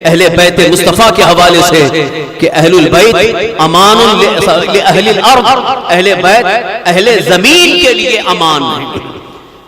अहले बैत मुस्तफ़ा के हवाले से कि अहलुल बैत अमानुल li अहलिल अर्द, अहले बैत अहले जमीन के लिए अमान है।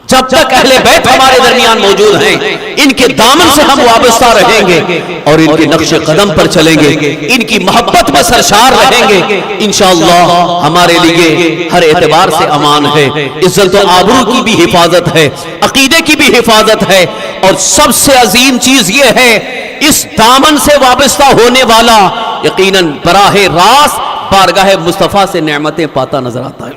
जब तक अहले बैत हमारे दरमियान मौजूद हैं, इनके दामन से हम वाबस्ता रहेंगे और इनके नक्शे कदम पर चलेंगे, इनकी मोहब्बत में सरशार रहेंगे। इंशाअल्लाह हमारे लिए हर एतबार से अमान है। इज्जत और आबरू की भी हिफाजत है, अकीदे की भी हिफाजत है, और सबसे अजीम चीज ये है, इस दामन से वाबस्ता होने वाला यकीनन बराहे रास्त बारगाह मुस्तफ़ा से नेमतें पाता नजर आता है।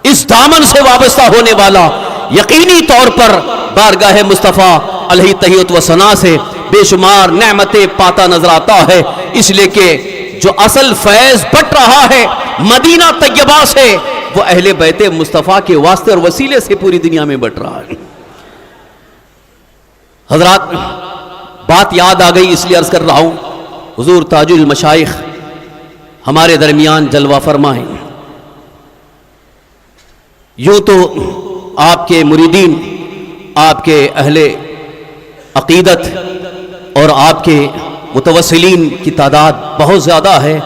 इस दामन से वाबस्ता होने वाला यकीनी तौर पर बारगाह मुस्तफ़ा अलैहि तहियत व सना से बेशुमार नेमतें पाता नजर आता है। इसलिए कि जो असल फैज बट रहा है मदीना तैयबा से, वो अहले बैत मुस्तफ़ा के वास्ते और वसीले से पूरी दुनिया में बट रहा है। हजरात, बात याद आ गई इसलिए अर्ज कर रहा हूं, हुजूर ताजुल मशाइख हमारे दरमियान जलवा फरमा है। यूं तो आपके मुरीदीन, आपके अहले अकीदत और आपके मुतवस्सिलीन की तादाद बहुत ज़्यादा है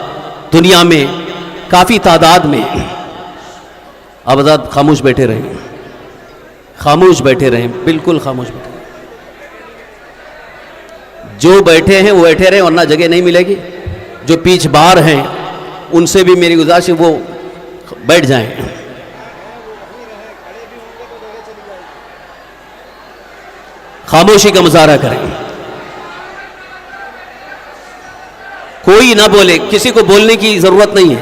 दुनिया में, काफ़ी तादाद में। अब आज़ाद खामोश बैठे रहें, खामोश बैठे रहें, बिल्कुल खामोश बैठे। जो बैठे हैं वो बैठे रहें, वरना जगह नहीं मिलेगी। जो पीछ बाहर हैं उनसे भी मेरी गुजारिश है वो बैठ जाएं। खामोशी का मुजाहरा करें, कोई ना बोले, किसी को बोलने की जरूरत नहीं है।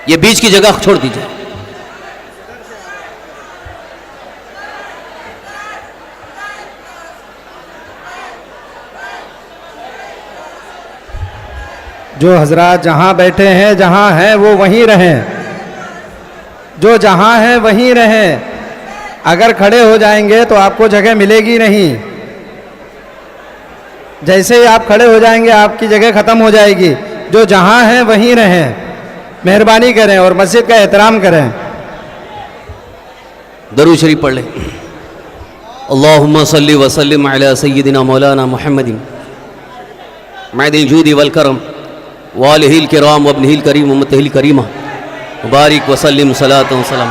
ये बीच की जगह छोड़ दीजिए। जो हजरात जहाँ बैठे हैं, जहाँ हैं वो वहीं रहें, जो जहाँ हैं वहीं रहें। अगर खड़े हो जाएंगे तो आपको जगह मिलेगी नहीं। जैसे ही आप खड़े हो जाएंगे आपकी जगह ख़त्म हो जाएगी। जो जहाँ हैं वहीं रहें, मेहरबानी करें और मस्जिद का एहतराम करें। दरूद शरीफ पढ़ लें। अल्लाहुम्मा सल्ली व सल्लिम अला सय्यिदिना मौलाना मुहम्मदिन मअदिल जूदी वल करम व आलिहिल किराम व इब्निहिल करीम व उम्मतिहिल करीमा मुबारिक व सल्लिम सलातन व सलाम।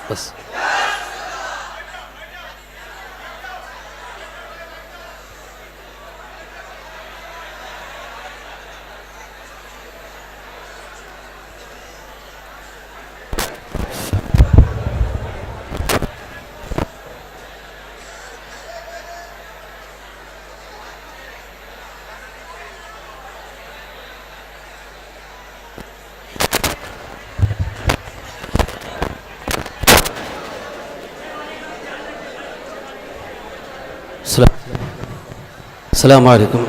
बस अस्सलामु अलैकुम।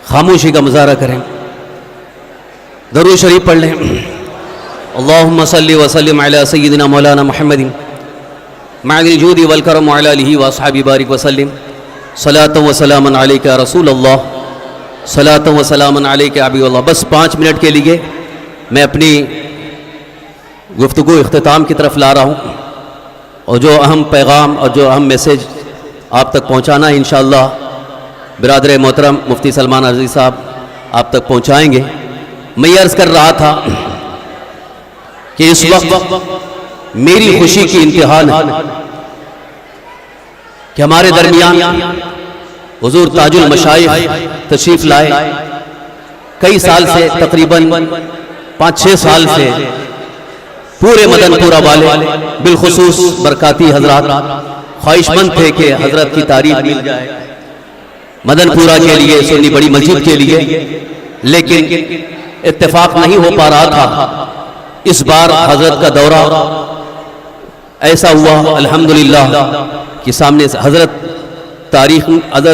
खामोशी का मुजाहरा करें, दरूद शरीफ पढ़ लें। अल्लाहुम्मा सल्ली व सल्लिम अला सय्यिदिना मौलाना मुहम्मदिन मअदिल जूदी वल करम व अला आलिहि व अस्हाबी बारिक व सल्लिम सलातन व सलामन अलैका रसूल अल्लाह, सलातन व सलामन अलैका अबी अल्लाह। बस 5 मिनट के लिए मैं अपनी गुफ्तगू इख्तिताम की तरफ ला रहा हूँ, और जो अहम पैगाम और जो अहम मैसेज आप तक पहुँचाना है इंशाअल्लाह बिरादर मोहतरम मुफ्ती सलमान अजीज़ साहब आप तक पहुँचाएँगे। मैं अर्ज कर रहा था कि इस वक्त मेरी खुशी की इंतहा नहीं कि हमारे दरमियान हुजूर ताजुल मशाइख तशरीफ लाए। कई साल से, तकरीबन 5-6 साल से पूरे मदनपुरा वाले बिलखुसूस बरकाती हजरात ख्वाहिशमंद थे कि हजरत की तारीफ मिल जाए मदनपुरा के लिए, सुन्नी बड़ी मस्जिद के लिए, लेकिन इत्तेफाक नहीं हो पा रहा था। इस बार हजरत का दौरा ऐसा हुआ अल्हम्दुलिल्लाह कि सामने से हजरत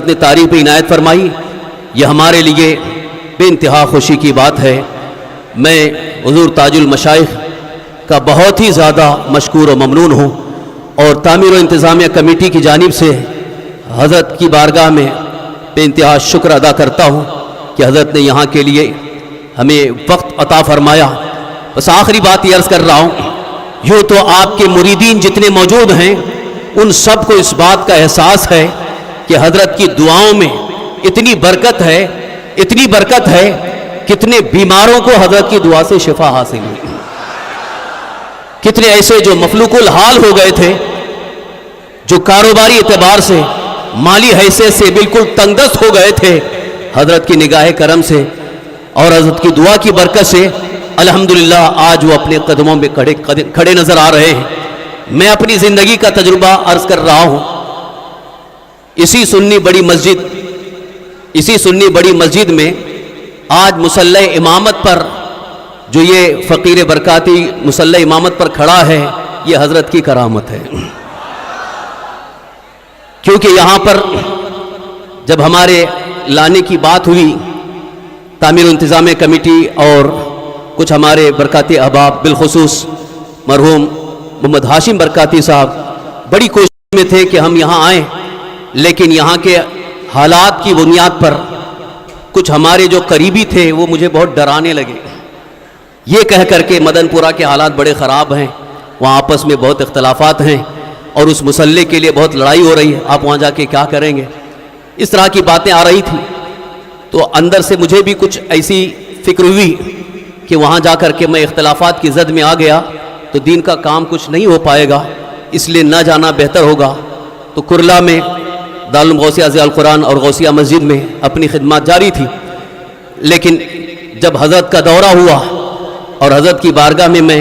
ने तारीफ पे इनायत फरमाई। यह हमारे लिए बेइंतहा खुशी की बात है। मैं हुजूर ताजुल मशाइख का बहुत ही ज़्यादा मशकूर और ममनून हूँ और तामीर और इंतज़ामिया कमेटी की जानिब से हज़रत की बारगाह में बेइंतहा शुक्र अदा करता हूँ कि हज़रत ने यहाँ के लिए हमें वक्त अता फरमाया। बस आखिरी बात ये अर्ज़ कर रहा हूँ, यूँ तो आपके मुरीदीन जितने मौजूद हैं उन सब को इस बात का एहसास है कि हज़रत की दुआओं में इतनी बरकत है, इतनी बरकत है, कितने बीमारों को हज़रत की दुआ से शिफा हासिल हुई। कितने ऐसे जो मफलूकुल हाल हो गए थे, जो कारोबारी एतबार से, माली हैसियत से बिल्कुल तंगदस्त हो गए थे, हजरत की निगाह करम से और हजरत की दुआ की बरकत से अल्हम्दुलिल्लाह आज वो अपने कदमों में खड़े नजर आ रहे हैं। मैं अपनी जिंदगी का तजुर्बा अर्ज कर रहा हूं। इसी सुन्नी बड़ी मस्जिद में आज मुसल्ला इमामत पर जो ये फ़कीर बरकाती मुसल्ला इमामत पर खड़ा है, ये हज़रत की करामत है। क्योंकि यहाँ पर जब हमारे लाने की बात हुई, तामीर इंतज़ाम कमेटी और कुछ हमारे बरकाती अहबाब बिलखुसूस मरहूम मोहम्मद हाशिम बरकाती साहब बड़ी कोशिश में थे कि हम यहाँ आएँ, लेकिन यहाँ के हालात की बुनियाद पर कुछ हमारे जो करीबी थे वो मुझे बहुत डराने लगे। ये कह करके मदनपुरा के हालात बड़े ख़राब हैं, वहाँ आपस में बहुत इख्तलाफात हैं और उस मुसल्ले के लिए बहुत लड़ाई हो रही है, आप वहाँ जाके क्या करेंगे, इस तरह की बातें आ रही थी। तो अंदर से मुझे भी कुछ ऐसी फ़िक्र हुई कि वहाँ जा कर के मैं इख्तलाफात की जद में आ गया तो दीन का काम कुछ नहीं हो पाएगा, इसलिए ना जाना बेहतर होगा। तो कुरला में दारुल गौसिया ज़ियाल कुरान और गौसिया मस्जिद में अपनी खिदमत जारी थी, लेकिन जब हज़रत का दौरा हुआ और हज़रत की बारगाह में मैं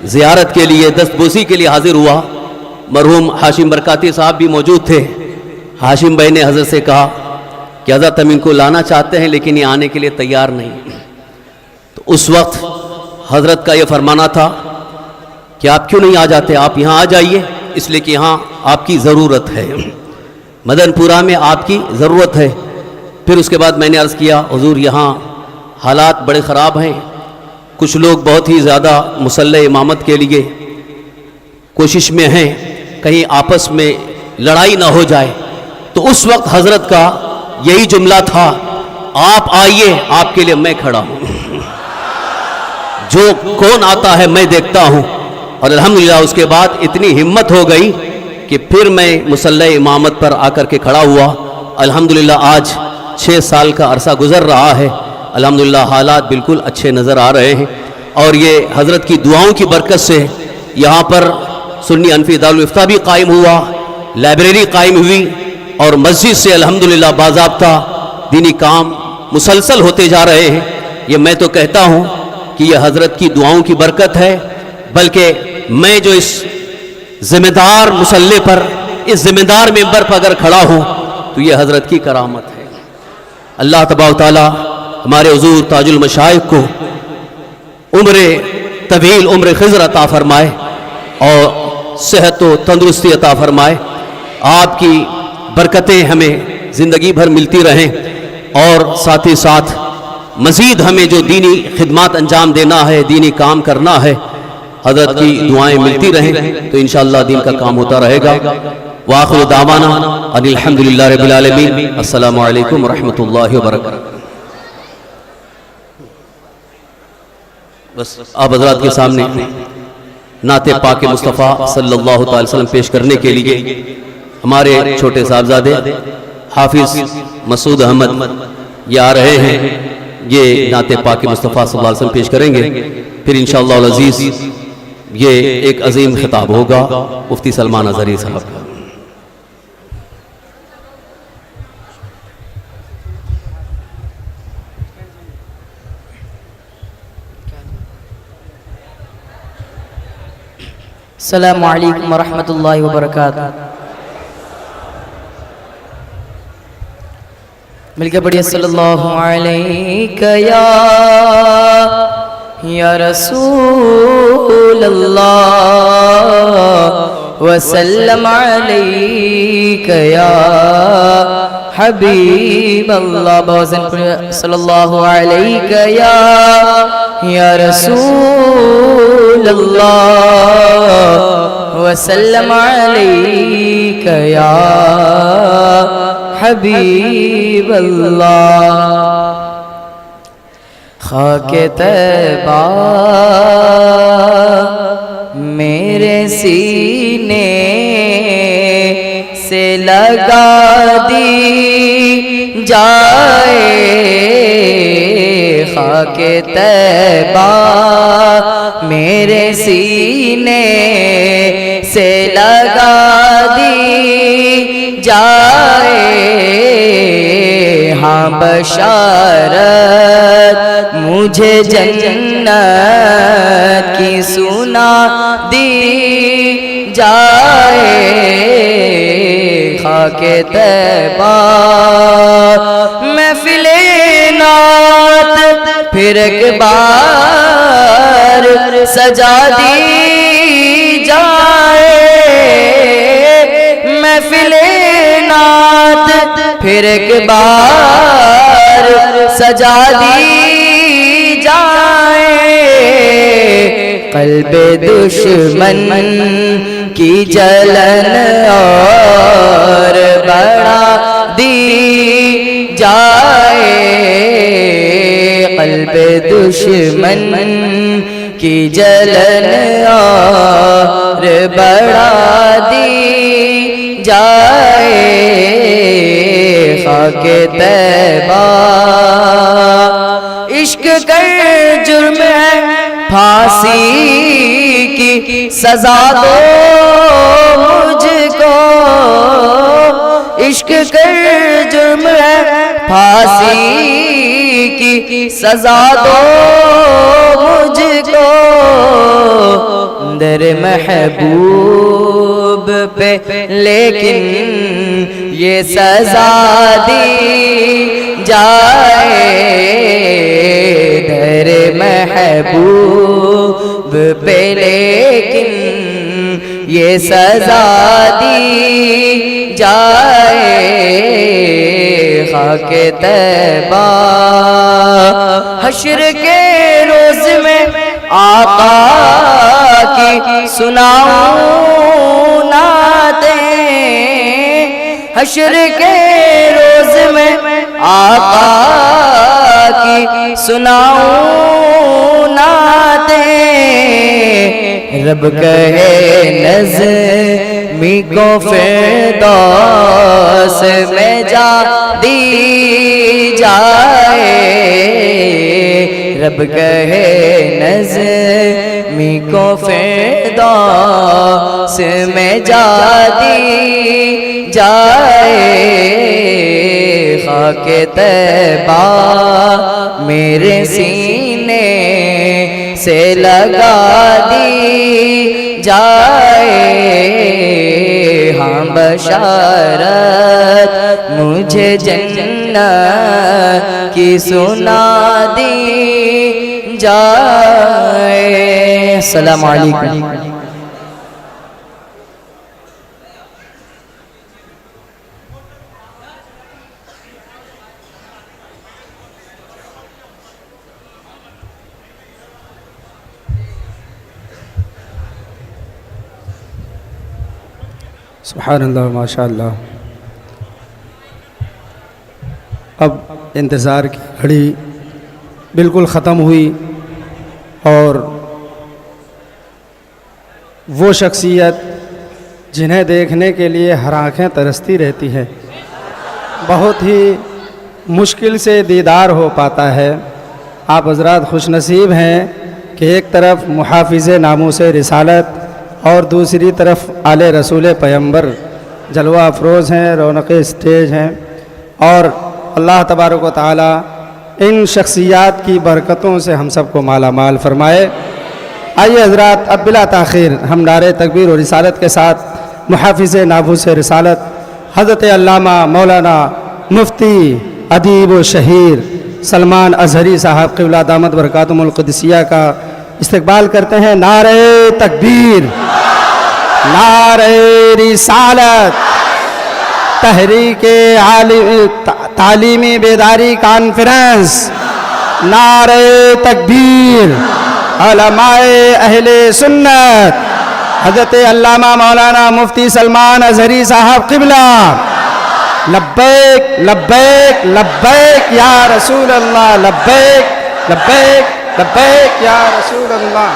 ज़ियारत के लिए, दस्तबोसी के लिए हाजिर हुआ, मरहूम हाशिम बरकाती साहब भी मौजूद थे। हाशिम भाई ने हज़रत से कहा कि हज़रत हम इनको लाना चाहते हैं लेकिन ये आने के लिए तैयार नहीं। तो उस वक्त हज़रत का ये फरमाना था कि आप क्यों नहीं आ जाते, आप यहाँ आ जाइए, इसलिए कि यहाँ आपकी ज़रूरत है, मदनपुरा में आपकी ज़रूरत है। फिर उसके बाद मैंने अर्ज़ किया, हुजूर यहाँ हालात बड़े ख़राब हैं, कुछ लोग बहुत ही ज़्यादा मुसल्ले इमामत के लिए कोशिश में हैं, कहीं आपस में लड़ाई ना हो जाए। तो उस वक्त हज़रत का यही जुमला था, आप आइए, आपके लिए मैं खड़ा हूँ, जो कौन आता है मैं देखता हूँ। और अल्हम्दुलिल्लाह उसके बाद इतनी हिम्मत हो गई कि फिर मैं मुसल्ला इमामत पर आकर के खड़ा हुआ। अल्हम्दुलिल्लाह आज 6 साल का अरसा गुज़र रहा है, अल्हम्दुलिल्लाह हालात बिल्कुल अच्छे नज़र आ रहे हैं। और ये हज़रत की दुआओं की बरकत से यहाँ पर सुन्नी हनफी दारुल इफ्ता भी कायम हुआ, लाइब्रेरी कायम हुई और मस्जिद से अल्हम्दुलिल्लाह बाज़ाब्ता दीनी काम मुसलसल होते जा रहे हैं। ये मैं तो कहता हूँ कि यह हज़रत की दुआओं की बरकत है, बल्कि मैं जो इस ज़िम्मेदार मुसल्ले पर, इस ज़िम्मेदार मेंबर पर अगर खड़ा हूँ तो ये हज़रत की करामत है। अल्लाह तबारक तआला हमारे हुजूर ताजुल मशाइख को उम्र तवील, उम्र खिज़र अता फरमाए और सेहत व तंदुरुस्ती अता फरमाए। आपकी बरकतें हमें ज़िंदगी भर मिलती रहें और साथ ही साथ मज़ीद हमें जो दीनी खिदमत अंजाम देना है, दीनी काम करना है, हज़रत की दुआएं मिलती रहें तो इंशाअल्लाह दीन का काम होता रहेगा। वाखिर दावाना अनिल हम्दुलिल्लाहि रब्बिल आलमीन। अस्सलामु अलैकुम व रहमतुल्लाहि व बरकातुहू। बस आप हज़रात के सामने नाते पाक मुस्तफ़ा सल्लल्लाहु अलैहि वसल्लम पेश करने के लिए हमारे छोटे साहबजादे हाफिज मसूद अहमद ये आ रहे हैं। ये नाते पाक मुस्तफ़ा सल्लल्लाहु अलैहि वसल्लम पेश करेंगे। फिर इंशाअल्लाह अल अज़ीज़ ये एक अजीम खिताब होगा मुफ्ती सलमान अज़हरी साहब का। अस्सलामु अलैकुम वरहमतुल्लाहि वबरकातुहू। मिलके पढ़िए सल्लल्लाहु अलैका या रसूल अल्लाह वसल्लम अलैका या हबीब अल्लाह। बवज़न सल्लल्लाहु अलैका या रसूल अल्लाह वसल्लम अलैका या हबीब अल्लाह। खाके तैबा मेरे सीने से लगा दी जाए, खाके तैबा मेरे सीने से लगा दी जाए। हाँ बशारत मुझे जन्नत की सुना दी जाए। खाके तैबा महफिले नात फिर एक बार सजा दी जाए। महफिले नात फिर एक बार सजा दी जाए। क़ल्बे दुश्मन की जलन और बढ़ा दी जाए। क़ल्बे दुश्मन की जलन और बढ़ा दी जाए। खाके तैबा इश्क कर जुर्म है फांसी की सजा दो मुझको। इश्क कर जुर्म है फांसी की सजा दो मुझको। दर महबूब पे लेकिन ये सजा दी जाए। दर महबूब पे लेकिन ये सजा दी जाए। खाके तैबा हश्र के रोज में आका की सुनाऊं नातें। हश्र के रोज में आका की सुनाऊं नातें। रब कहे नज़्मी को फिरदौस में जा दी जाए। रब कहे नज़्मी को फिरदौस में जा दी जाए। खाके तैबा मेरे सीने से लगा दी जाए। हाँ बशारत मुझे जन्नत की सुना दी जाए। अस्सलामु अलैकुम। सुभानअल्लाह माशाअल्लाह। अब इंतज़ार की घड़ी बिल्कुल ख़त्म हुई और वो शख्सियत जिन्हें देखने के लिए हर आँखें तरसती रहती है, बहुत ही मुश्किल से दीदार हो पाता है, आप हजरात खुशनसीब हैं कि एक तरफ मुहाफ़िज़ नामूस रिसालत और दूसरी तरफ आले रसूल पैगम्बर जलवा अफरोज़ हैं, रौनक स्टेज हैं। और अल्लाह तबारक व तआला इन शख्सियात की बरकतों से हम सबको माला माल फरमाए। आइए हजरात, अब बिला ताख़ीर हम नारे तकबीर और रिसालत के साथ मुहाफ़िज़ नामूस रिसालत हज़रत अल्लामा मौलाना मुफ्ती अदीब व शहीर सलमान अज़हरी साहब क़िबला दामत बरकातुहुल क़ुद्सिया का इस्तक़बाल करते हैं। नारे तकबीर, नारे रिसालत, तहरीके तालीमी बेदारी कॉन्फ्रेंस, नारे तकबीर, उलमाए अहले सुन्नत हज़रत अल्लामा मौलाना मुफ्ती सलमान अज़हरी साहब क़िबला। लब्बैक लब्बैक लब्बैक या रसूल अल्लाह, लब्बैक लब्बैक लब्बैक या रसूल अल्लाह।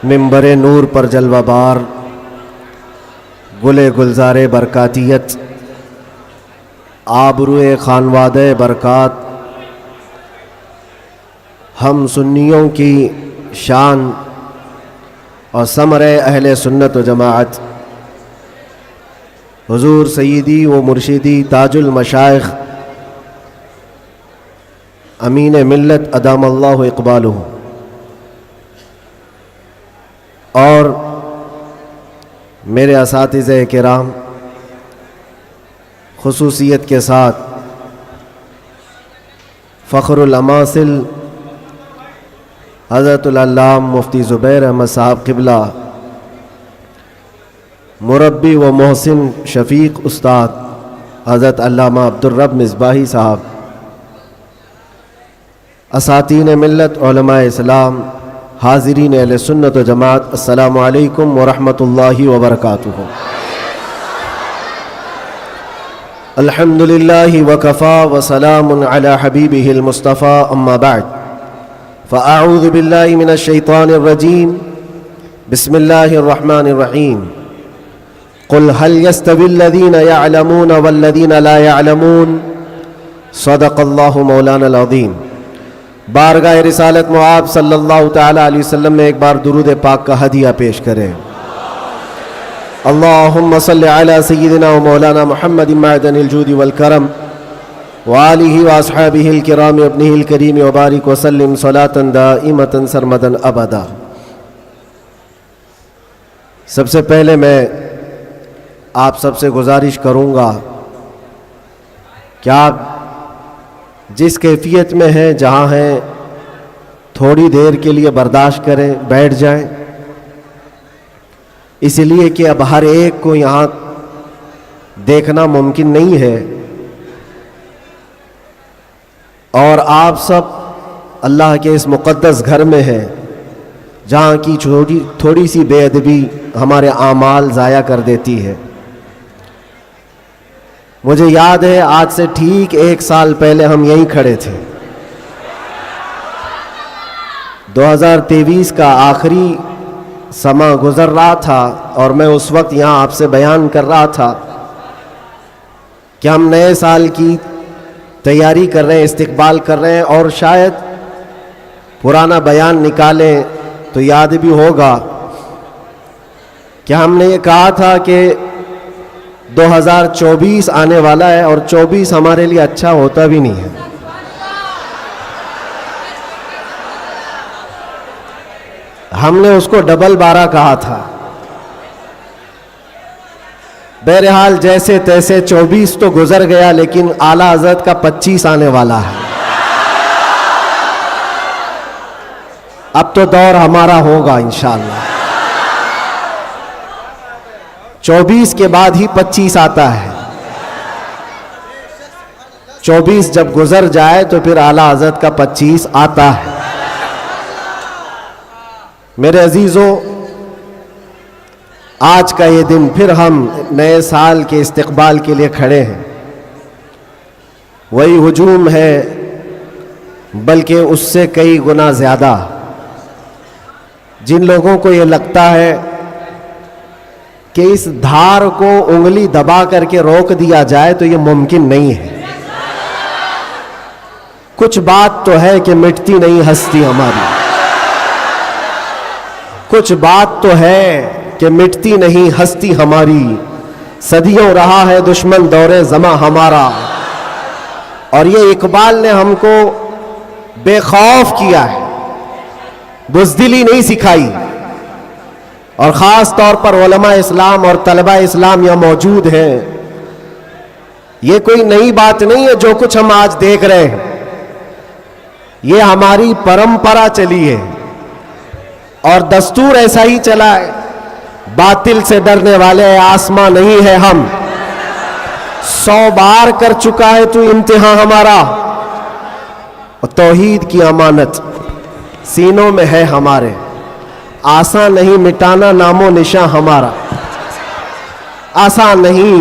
मिंबरे नूर पर जलवाबार गुले गुलजारे बरकातियत आबरूए खानवादे बरक़ात हम सुन्नियों की शान और समरे अहले सुन्नत व जमाअत हुजूर सय्यदी व मुर्शिदी ताजुल मशाइख अमीन मिल्लत अदामल्लाहु इक़बालुहु और मेरे असातिज़े किराम खुसूसियत के साथ फ़ख्रुल अमासिल हज़रतुल अल्लाम मुफ्ती ज़ुबैर अहमद साहब क़िबला, मुरब्बी व मोहसिन शफ़ीक़ उस्ताद हज़रत अल्लामा अब्दुर्रब मिसबाही साहब, असातीन मिल्लत उलमाए इस्लाम, हाज़िरीन अहले सुन्नत व जमात, अस्सलामु अलैकुम व रहमतुल्लाहि व बरकातुहू। अल्हम्दुलिल्लाहि व कफ़ा व सलामुन अला हबीबिहिल मुस्तफ़ा, अम्मा बअद, फ़अऊज़ु बिल्लाहि मिनश शैतानिर रजीम, बिस्मिल्लाहिर रहमानिर रहीम। क़ुल हल यस्तविल्लज़ीना यअलमून वल्लज़ीना ला यअलमून, सदक़ल्लाहु मौलानल अज़ीम। बारगाह रिसालत मुआब सल्लल्लाहु तआला अलैहि वसल्लम में एक बार दुरूद पाक का हदिया पेश करें। अल्लाहुम्मा सल्लि अला सय्यिदिना व मौलाना मुहम्मद मअदनिल जूदि वल करम व आलिहि व अस्हाबिहिल किराम इब्निहिल करीम व बारिक व सल्लिम सलातन दाइमतन सरमदन अबदा। सबसे पहले मैं आप सबसे गुजारिश करूँगा कि आप जिस कैफियत में हैं, जहाँ हैं, थोड़ी देर के लिए बर्दाश्त करें, बैठ जाएं, इसलिए कि अब हर एक को यहाँ देखना मुमकिन नहीं है और आप सब अल्लाह के इस मुक़द्दस घर में हैं जहाँ की थोड़ी सी बेअदबी हमारे आमाल ज़ाया कर देती है। मुझे याद है आज से ठीक 1 साल पहले हम यहीं खड़े थे। 2023 का आखिरी समा गुज़र रहा था और मैं उस वक्त यहाँ आपसे बयान कर रहा था कि हम नए साल की तैयारी कर रहे हैं, इस्तकबाल कर रहे हैं और शायद पुराना बयान निकालें तो याद भी होगा कि हमने ये कहा था कि 2024 आने वाला है और 24 हमारे लिए अच्छा होता भी नहीं है। हमने उसको डबल 12 कहा था। बहरहाल जैसे तैसे 24 तो गुजर गया, लेकिन आला हज़रत का 25 आने वाला है। अब तो दौर हमारा होगा इंशाअल्लाह। 24 के बाद ही 25 आता है। 24 जब गुजर जाए तो फिर आला हजरत का 25 आता है। मेरे अजीजों, आज का ये दिन फिर हम नए साल के इस्तकबाल के लिए खड़े हैं। वही हुजूम है, बल्कि उससे कई गुना ज्यादा। जिन लोगों को ये लगता है कि इस धार को उंगली दबा करके रोक दिया जाए तो ये मुमकिन नहीं है। कुछ बात तो है कि मिटती नहीं हस्ती हमारी, कुछ बात तो है कि मिटती नहीं हस्ती हमारी। सदियों रहा है दुश्मन दौरे ज़मा हमारा, और ये इकबाल ने हमको बेखौफ किया है, बुज़दिली नहीं सिखाई। और ख़ास तौर पर उलमा इस्लाम और तलबा इस्लाम यहाँ मौजूद हैं। ये कोई नई बात नहीं है जो कुछ हम आज देख रहे हैं, ये हमारी परंपरा चली है और दस्तूर ऐसा ही चला है। बातिल से डरने वाले आसमां नहीं है हम, 100 बार कर चुका है तू इम्तिहान हमारा। और तौहीद की अमानत सीनों में है हमारे, आसान नहीं मिटाना नामो निशान हमारा, आसान नहीं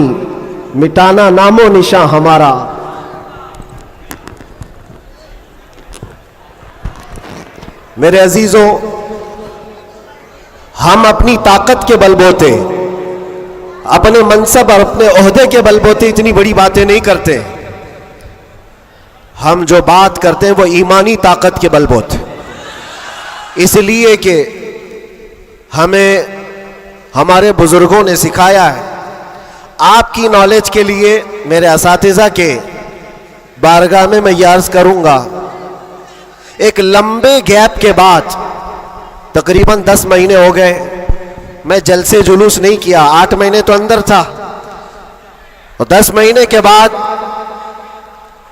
मिटाना नामो निशान हमारा। मेरे अजीजों, हम अपनी ताकत के बलबूते, अपने मनसब और अपने ओहदे के बलबूते इतनी बड़ी बातें नहीं करते। हम जो बात करते हैं वो ईमानी ताकत के बलबूते, इसलिए कि हमें हमारे बुजुर्गों ने सिखाया है। आपकी नॉलेज के लिए मेरे असातिज़ा के बारगाह में मैं ये अर्ज़ करूंगा, एक लंबे गैप के बाद, तकरीबन 10 महीने हो गए, मैं जलसे जुलूस नहीं किया। 8 महीने तो अंदर था, और 10 महीने के बाद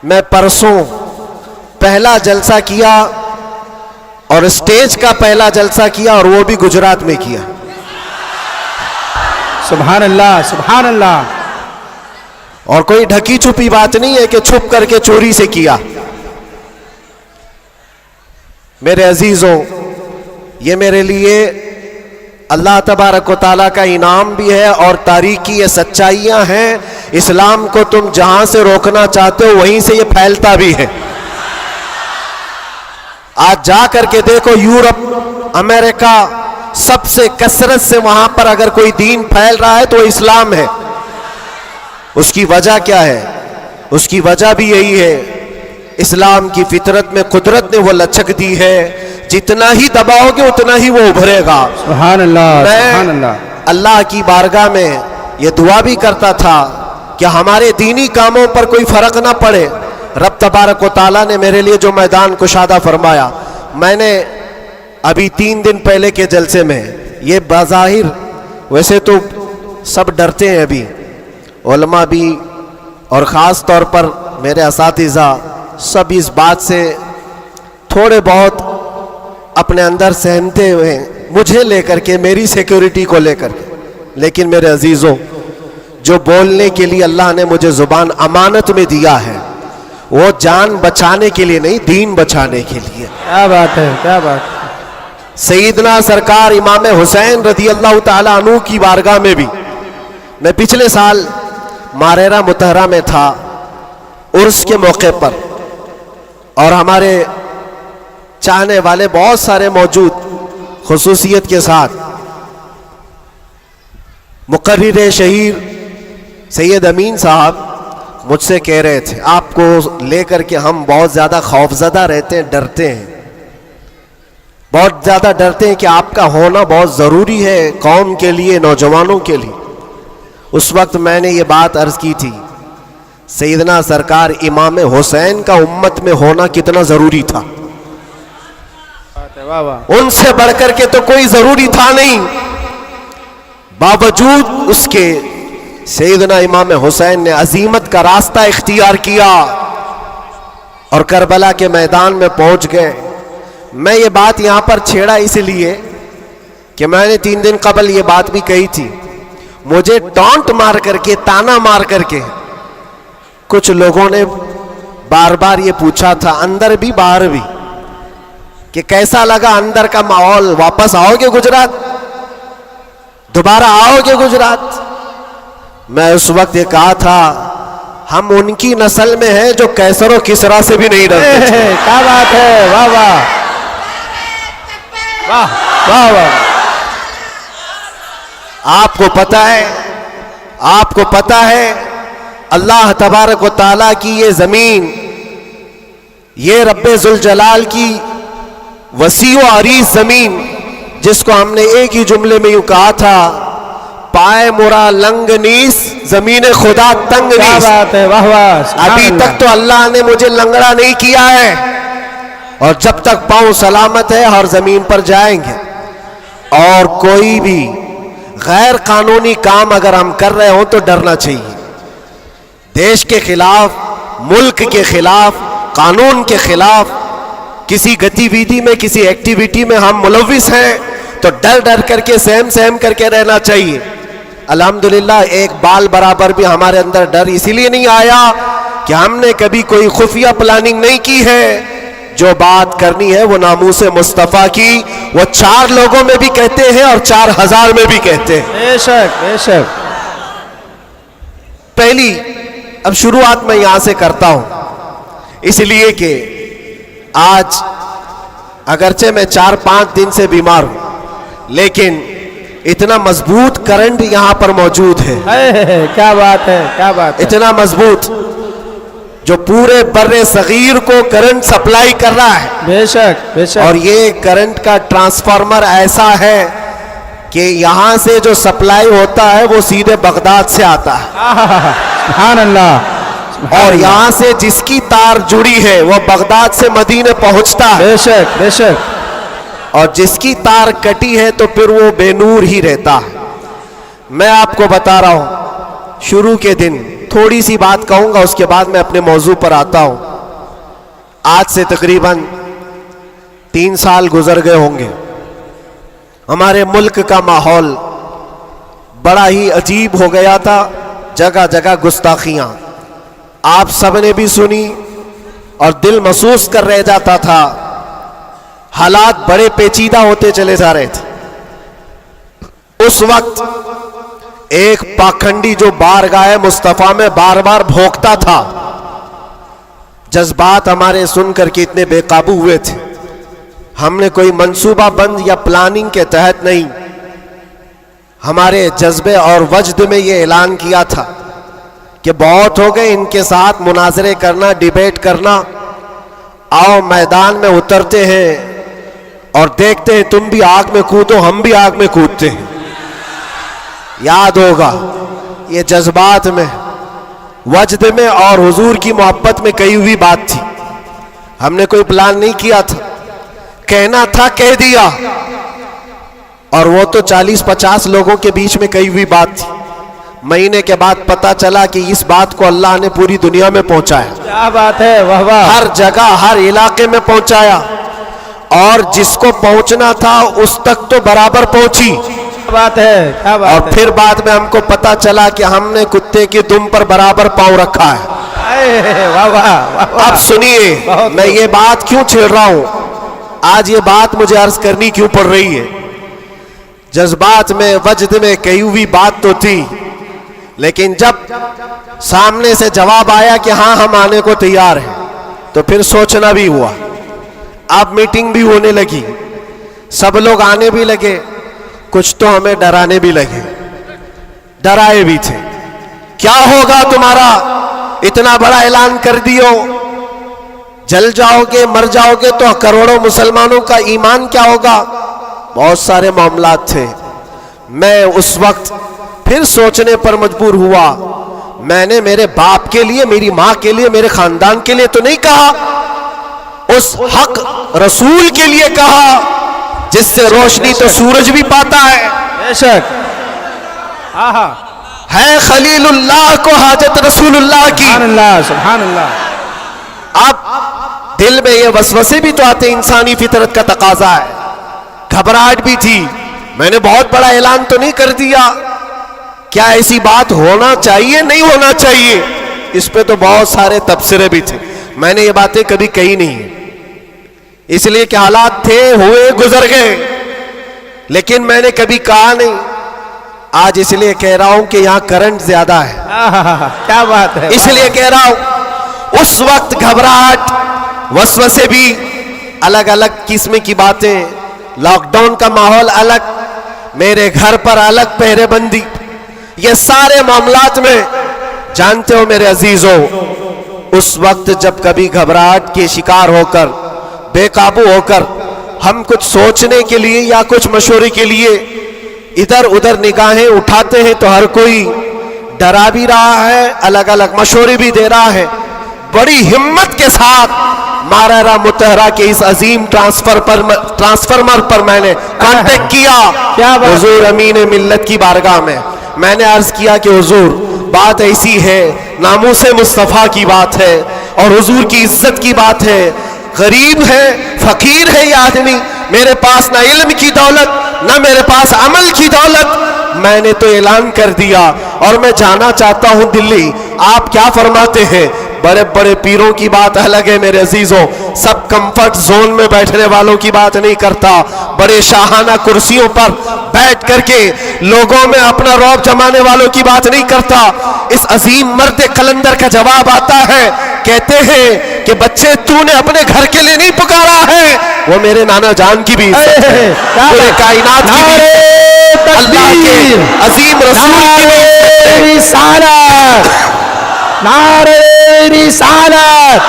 मैं परसों पहला जलसा किया, और स्टेज का पहला जलसा किया, और वो भी गुजरात में किया। सुभान अल्लाह, सुभान अल्लाह। और कोई ढकी छुपी बात नहीं है कि छुप करके चोरी से किया। मेरे अजीजों, ये मेरे लिए अल्लाह तबारक व तआला का इनाम भी है और तारीख की ये सच्चाइयां हैं। इस्लाम को तुम जहां से रोकना चाहते हो वहीं से ये फैलता भी है। आज जा करके देखो, यूरोप, अमेरिका, सबसे कसरत से वहां पर अगर कोई दीन फैल रहा है तो वो इस्लाम है। उसकी वजह क्या है? उसकी वजह भी यही है, इस्लाम की फितरत में कुदरत ने वो लचक दी है, जितना ही दबाओगे उतना ही वो उभरेगा। सुभान अल्लाह, सुभान अल्लाह। अल्लाह की बारगाह में ये दुआ भी करता था कि हमारे दीनी कामों पर कोई फर्क ना पड़े। रब तबारक व तआला ने मेरे लिए जो मैदान कुशादा फरमाया, मैंने अभी 3 दिन पहले के जलसे में, ये बाज़ाहिर वैसे तो सब डरते हैं अभी, उलमा भी और ख़ास तौर पर मेरे असातिज़ा सब इस बात से थोड़े बहुत अपने अंदर सहमते हुए, मुझे लेकर के, मेरी सिक्योरिटी को लेकर के। लेकिन मेरे अजीज़ों, जो बोलने के लिए अल्लाह ने मुझे ज़ुबान अमानत में दिया है, वो जान बचाने के लिए नहीं, दीन बचाने के लिए। क्या बात है, क्या बात है। सईदना सरकार इमाम हुसैन रज़ी अल्लाह ताला अन्हु की बारगाह में भी मैं पिछले साल मारेरा मुतहरा में था, उर्स के मौके पर, और हमारे चाहने वाले बहुत सारे मौजूद, खुसूसियत के साथ मुकर्रिर शहीर सैयद अमीन साहब मुझसे कह रहे थे, आपको लेकर के हम बहुत ज़्यादा खौफज़दा रहते हैं, डरते हैं, बहुत ज़्यादा डरते हैं कि आपका होना बहुत ज़रूरी है कौम के लिए, नौजवानों के लिए। उस वक्त मैंने ये बात अर्ज़ की थी, सैयदना सरकार इमाम हुसैन का उम्मत में होना कितना ज़रूरी था। वाह वाह। उनसे बढ़कर के तो कोई ज़रूरी था नहीं, बावजूद उसके सैयदना इमाम हुसैन ने अजीमत का रास्ता इख्तियार किया और करबला के मैदान में पहुंच गए। मैं ये बात यहाँ पर छेड़ा इसलिए कि मैंने 3 दिन कबल ये बात भी कही थी, मुझे टॉन्ट मार करके, ताना मार करके कुछ लोगों ने बार बार ये पूछा था, अंदर भी बाहर भी, कि कैसा लगा अंदर का माहौल, वापस आओगे गुजरात, दोबारा आओगे गुजरात। मैं उस वक्त ये कहा था, हम उनकी नस्ल में हैं जो कैसर और किसरा से भी नहीं डरते। क्या बात है, वाह वाह वाह वाह वाह। आपको पता है अल्लाह तबारक व ताला की ये जमीन, ये रब्बे जुल जलाल की वसी व अरीज जमीन, जिसको हमने एक ही जुमले में यूं कहा था, पाए मुरा लंग नीस जमीन खुदा तंग नीस। क्या बात है, वाह वाह। अभी तक तो अल्लाह ने मुझे लंगड़ा नहीं किया है, और जब तक पांव सलामत है हर जमीन पर जाएंगे। और कोई भी गैर कानूनी काम अगर हम कर रहे हो तो डरना चाहिए। देश के खिलाफ, मुल्क के खिलाफ, कानून के खिलाफ किसी गतिविधि में, किसी एक्टिविटी में हम मुलविस हैं तो डर डर करके, सहम सहम करके रहना चाहिए। अल्हम्दुलिल्लाह एक बाल बराबर भी हमारे अंदर डर इसीलिए नहीं आया कि हमने कभी कोई खुफिया प्लानिंग नहीं की है। जो बात करनी है वो नामूसे मुस्तफ़ा की, वो 4 लोगों में भी कहते हैं और 4000 में भी कहते हैं। बेशक बेशक। पहली अब शुरुआत मैं यहां से करता हूं, इसलिए कि आज अगरचे मैं 4-5 दिन से बीमार हूं, लेकिन इतना मजबूत करंट यहां पर मौजूद है। क्या बात है, क्या बात है। इतना मजबूत जो पूरे बर्रे सगीर को करंट सप्लाई कर रहा है। बेशक बेशक। और ये करंट का ट्रांसफार्मर ऐसा है कि यहां से जो सप्लाई होता है वो सीधे बगदाद से आता है। सुभान अल्लाह। और यहां से जिसकी तार जुड़ी है वो बगदाद से मदीने पहुंचता है। बेशक बेशक। और जिसकी तार कटी है तो फिर वो बेनूर ही रहता है। मैं आपको बता रहा हूं, शुरू के दिन थोड़ी सी बात कहूंगा, उसके बाद मैं अपने मौजू पर आता हूं। आज से तकरीबन 3 साल गुजर गए होंगे। हमारे मुल्क का माहौल बड़ा ही अजीब हो गया था, जगह जगह गुस्ताखियां आप सबने भी सुनी और दिल महसूस कर रह जाता था। हालात बड़े पेचीदा होते चले जा रहे थे। उस वक्त एक पाखंडी जो बारगाह मुस्तफा में बार बार भौंकता था, जज्बात हमारे सुनकर के इतने बेकाबू हुए थे। हमने कोई मंसूबा बंद या प्लानिंग के तहत नहीं, हमारे जज्बे और वजद में ये ऐलान किया था कि बहुत हो गए इनके साथ मुनाजरे करना, डिबेट करना, आओ मैदान में उतरते हैं और देखते हैं, तुम भी आग में कूदो हम भी आग में कूदते हैं। याद होगा ये जज्बात में, वजद में और हुजूर की मोहब्बत में कही हुई बात थी। हमने कोई प्लान नहीं किया था, कहना था कह दिया। और वो तो 40-50 लोगों के बीच में कही हुई बात थी। महीने के बाद पता चला कि इस बात को अल्लाह ने पूरी दुनिया में पहुंचाया। क्या बात है, वाह वाह। हर जगह, हर इलाके में पहुंचाया, और जिसको पहुंचना था उस तक तो बराबर पहुंची। क्या बात है, क्या बात और फिर बाद में हमको पता चला कि हमने कुत्ते की दुम पर बराबर पांव रखा है। वाह वाह। अब सुनिए, मैं ये बात क्यों छेड़ रहा हूं, आज ये बात मुझे अर्ज करनी क्यों पड़ रही है। जज्बात में, वजद में कही हुई बात तो थी, लेकिन जब सामने से जवाब आया कि हाँ हम आने को तैयार हैं, तो फिर सोचना भी हुआ। अब मीटिंग भी होने लगी, सब लोग आने भी लगे, कुछ तो हमें डराने भी लगे, डराए भी थे। क्या होगा तुम्हारा, इतना बड़ा ऐलान कर दियो, जल जाओगे, मर जाओगे तो करोड़ों मुसलमानों का ईमान क्या होगा। बहुत सारे मामलात थे। मैं उस वक्त फिर सोचने पर मजबूर हुआ। मैंने मेरे बाप के लिए, मेरी मां के लिए, मेरे खानदान के लिए तो नहीं कहा, उस हक रसूल के लिए कहा जिससे रोशनी तो सूरज भी पाता है। बेशक। है खलीलुल्लाह को हाजत रसूलुल्लाह की। सुभान अल्लाह, सुभान अल्लाह। अब दिल में ये वसवसे भी तो आते, इंसानी फितरत का तकाजा है। घबराहट भी थी, मैंने बहुत बड़ा ऐलान तो नहीं कर दिया, क्या ऐसी बात होना चाहिए, नहीं होना चाहिए, इस पे तो बहुत सारे तबसरे भी थे। मैंने ये बातें कभी कही नहीं, इसलिए कि हालात थे, हुए, गुजर गए, लेकिन मैंने कभी कहा नहीं। आज इसलिए कह रहा हूं कि यहां करंट ज्यादा है, क्या बात है, इसलिए कह रहा हूं। उस वक्त घबराहट, वसवसे भी, अलग अलग किस्म की बातें, लॉकडाउन का माहौल अलग, मेरे घर पर अलग पहरेबंदी, ये सारे मामलात में जानते हो मेरे अजीजों, उस वक्त जब कभी घबराहट के शिकार होकर, बेकाबू होकर हम कुछ सोचने के लिए या कुछ मशवरे के लिए इधर उधर निगाहें उठाते हैं तो हर कोई डरा भी रहा है, अलग अलग मशवरे भी दे रहा है। बड़ी हिम्मत के साथ मारारा मुतहरा के इस अजीम ट्रांसफार्मर पर मैंने कांटेक्ट किया। क्या बात? हुजूर अमीन मिल्लत की बारगाह में मैंने अर्ज किया कि हुजूर बात ऐसी है, नामूसे मुस्तफ़ा की बात है और हुजूर की इज्जत की बात है। गरीब है, फकीर है ये आदमी, मेरे पास ना इल्म की दौलत ना मेरे पास अमल की दौलत। मैंने तो ऐलान कर दिया और मैं जाना चाहता हूं दिल्ली। आप क्या फरमाते हैं? बड़े बड़े पीरों की बात अलग है मेरे अजीजों, सब कंफर्ट जोन में बैठने वालों की बात नहीं करता, बड़े शाहाना कुर्सियों पर बैठ करके लोगों में अपना रौब जमाने वालों की बात नहीं करता। इस अजीम मर्द कलंदर का जवाब आता है, कहते हैं कि बच्चे तूने अपने घर के लिए नहीं पुकारा है, वो मेरे नाना जान की भी इज्जत है, पूरे कायनात की भी, अल्लाह के अजीम रसूल की भी रिसालत, नारे रिसालत,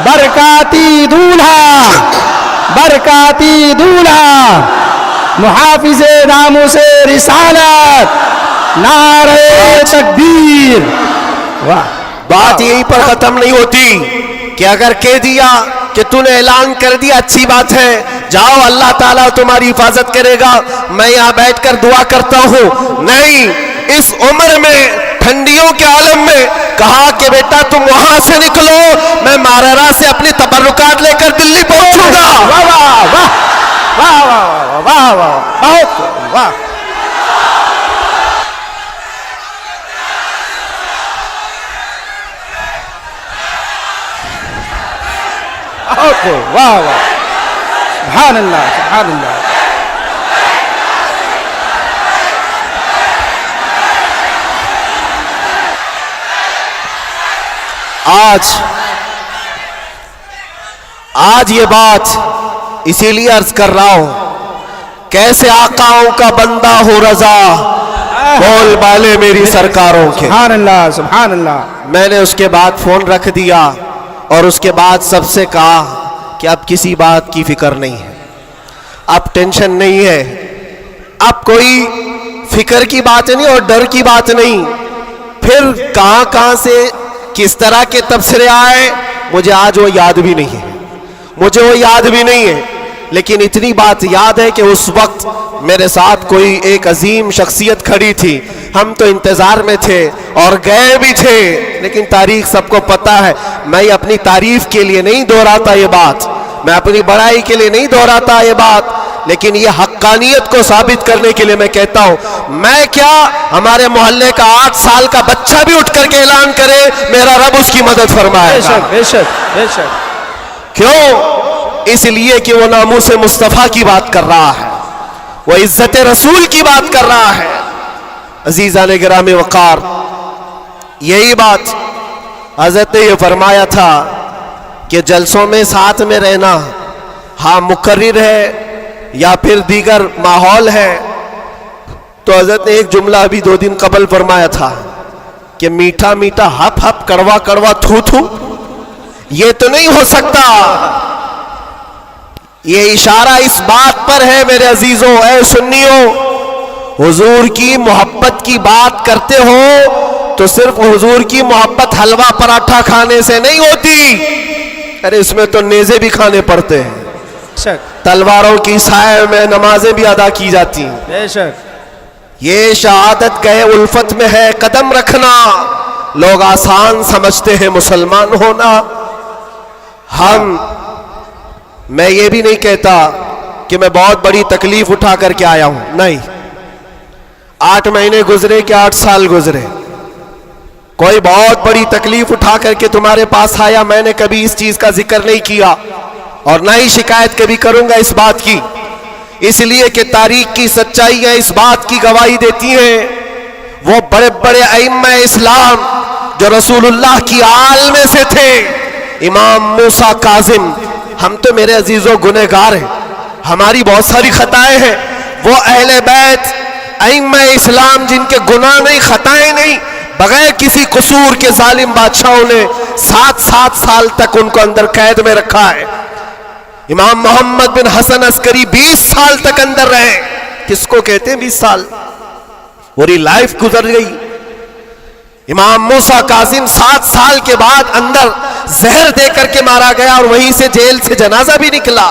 बरकाती दूल्हा, बरकाती दूल्हा, मुहाफिज़े नामूसे रिसालत, नारे तकबीर। वाह, बात यहीं पर खत्म नहीं होती कि अगर कह दिया कि तूने ऐलान कर दिया अच्छी बात है, जाओ अल्लाह ताला तुम्हारी हिफाजत करेगा, मैं यहाँ बैठकर दुआ करता हूँ। नहीं, इस उम्र में ठंडियों के आलम में कहा कि बेटा तुम वहां से निकलो, मैं मारारा से अपनी तबर्रुकात लेकर दिल्ली पहुंचूंगा। वाह वाह वाह वाह वाह वाह वाह, बहुत वाह। वाह वाह, सुभान अल्लाह, सुभान अल्लाह। आज ये बात इसीलिए अर्ज कर रहा हूं, कैसे आकाओं का बंदा हो रजा, बोल बाले मेरी सरकारों के। सुभान अल्लाह, सुभान अल्लाह। मैंने उसके बाद फोन रख दिया और उसके बाद सबसे कहा कि अब किसी बात की फिक्र नहीं है, अब टेंशन नहीं है, अब कोई फिक्र की बात नहीं और डर की बात नहीं। फिर कहां कहां से किस तरह के तबसरे आए मुझे आज वो याद भी नहीं है, मुझे वो याद भी नहीं है, लेकिन इतनी बात याद है कि उस वक्त मेरे साथ कोई एक अजीम शख्सियत खड़ी थी, हम तो इंतजार में थे और गए भी थे, लेकिन तारीख सबको पता है। मैं अपनी तारीफ के लिए नहीं दोहराता ये बात, मैं अपनी बड़ाई के लिए नहीं दोहराता ये बात, लेकिन ये हक्कानियत को साबित करने के लिए मैं कहता हूं, मैं क्या हमारे मोहल्ले का 8 साल का बच्चा भी उठ करके ऐलान करे, मेरा रब उसकी मदद फरमाएगा। बेशक बेशक बेशक। क्यों? इसलिए कि वो नामूसे मुस्तफ़ा की बात कर रहा है, वो इज्जत रसूल की बात कर रहा है। अजीज़ान गिरामी वक़ार, यही बात हज़रत ने ये फरमाया था कि जलसों में साथ में रहना, हाँ मुकर्रिर है या फिर दीगर माहौल है, तो हज़रत ने एक जुमला अभी 2 दिन कबल फरमाया था कि मीठा मीठा हप हप, कड़वा कड़वा थू थू, ये तो नहीं हो सकता। ये इशारा इस बात पर है मेरे अजीजों, ऐ सुन्नियों, हुजूर की मोहब्बत की बात करते हो तो सिर्फ हुजूर की मोहब्बत हलवा पराठा खाने से नहीं होती, अरे इसमें तो नेज़े भी खाने पड़ते हैं, बेशक तलवारों की साए में नमाजें भी अदा की जाती हैं। बेशक। ये शहादत गए उल्फत में है कदम रखना, लोग आसान समझते हैं मुसलमान होना। मैं ये भी नहीं कहता कि मैं बहुत बड़ी तकलीफ उठा करके आया हूं, नहीं, 8 महीने गुजरे कि 8 साल गुजरे, कोई बहुत बड़ी तकलीफ उठा करके तुम्हारे पास आया, मैंने कभी इस चीज का जिक्र नहीं किया और ना ही शिकायत कभी करूंगा इस बात की, इसलिए कि तारीख की सच्चाइयां इस बात की गवाही देती हैं वो बड़े बड़े अइम्मा इस्लाम जो रसूलुल्लाह की आल में से थे, इमाम मूसा काजिम, हम तो मेरे अजीजों गुनहगार हैं, हमारी बहुत सारी खताएं हैं, वो अहले बैत अइम्मा इस्लाम जिनके गुनाह नहीं खताएं नहीं, बगैर किसी कसूर के जालिम बादशाहों ने 7-7 साल तक उनको अंदर कैद में रखा है। इमाम मोहम्मद बिन हसन अस्करी 20 साल तक अंदर रहे। किसको कहते हैं 20 साल? पूरी लाइफ गुजर गई। इमाम मूसा काजिम 7 साल के बाद अंदर जहर देकर के मारा गया और वहीं से जेल से जनाजा भी निकला।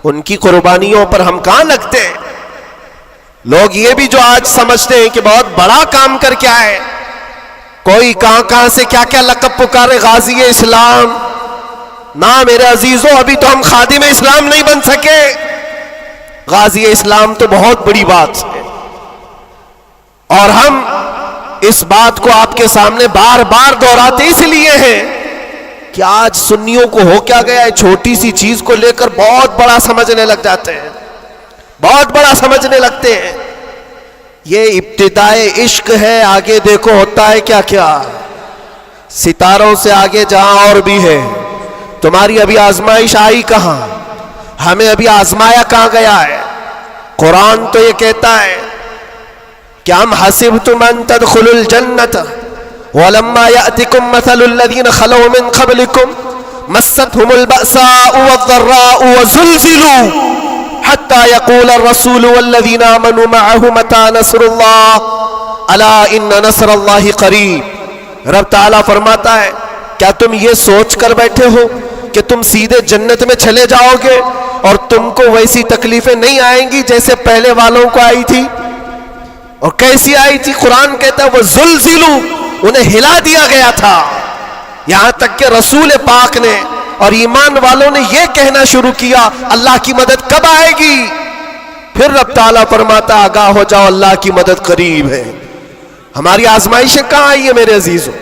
उनकी कुर्बानियों पर हम कहां लगते हैं? लोग ये भी जो आज समझते हैं कि बहुत बड़ा काम करके आए, कोई कहां से क्या क्या लक़ब पुकारे, गाजी इस्लाम। ना मेरे अजीजों, अभी तो हम खादिम इस्लाम नहीं बन सके। गाजी इस्लाम तो बहुत बड़ी बात है और हम इस बात को आपके सामने बार बार दोहराते इसलिए हैं कि आज सुन्नियों को हो क्या गया है, छोटी सी चीज को लेकर बहुत बड़ा समझने लग जाते हैं, बहुत बड़ा समझने लगते हैं। ये इब्तिदाए इश्क है, आगे देखो होता है क्या क्या। सितारों से आगे जहां और भी है। तुम्हारी अभी आजमाइश आई कहां? हमें अभी आजमाया कहां गया है? कुरान तो ये कहता है कि हम हसिबतुम अन तदखुलुल जन्नत वलम्मा यातिकुम मसलुल लज़ीना खलौ मिन क़ब्लिकुम मस्सतहुमुल बअसाउ वज़्ज़र्राउ वज़ुल्ज़िलू हत्ता यक़ूल अर्रसूलु वल्लज़ीना आमनू मअहु मता नस्रुल्लाह अला इन्न नस्रल्लाहि क़रीब। रब ताला फरमाता है, क्या तुम ये सोच कर बैठे हो कि तुम सीधे जन्नत में चले जाओगे और तुमको वैसी तकलीफें नहीं आएंगी जैसे पहले वालों को आई थी? और कैसी आई थी? कुरान कहता है वो ज़ुल्ज़िलू, उन्हें हिला दिया गया था। यहां तक कि रसूल पाक ने और ईमान वालों ने यह कहना शुरू किया, अल्लाह की मदद कब आएगी? फिर रब ताला फरमाता, आगाह हो जाओ, अल्लाह की मदद करीब है। हमारी आजमाइशें कहां आई है मेरे अजीजों?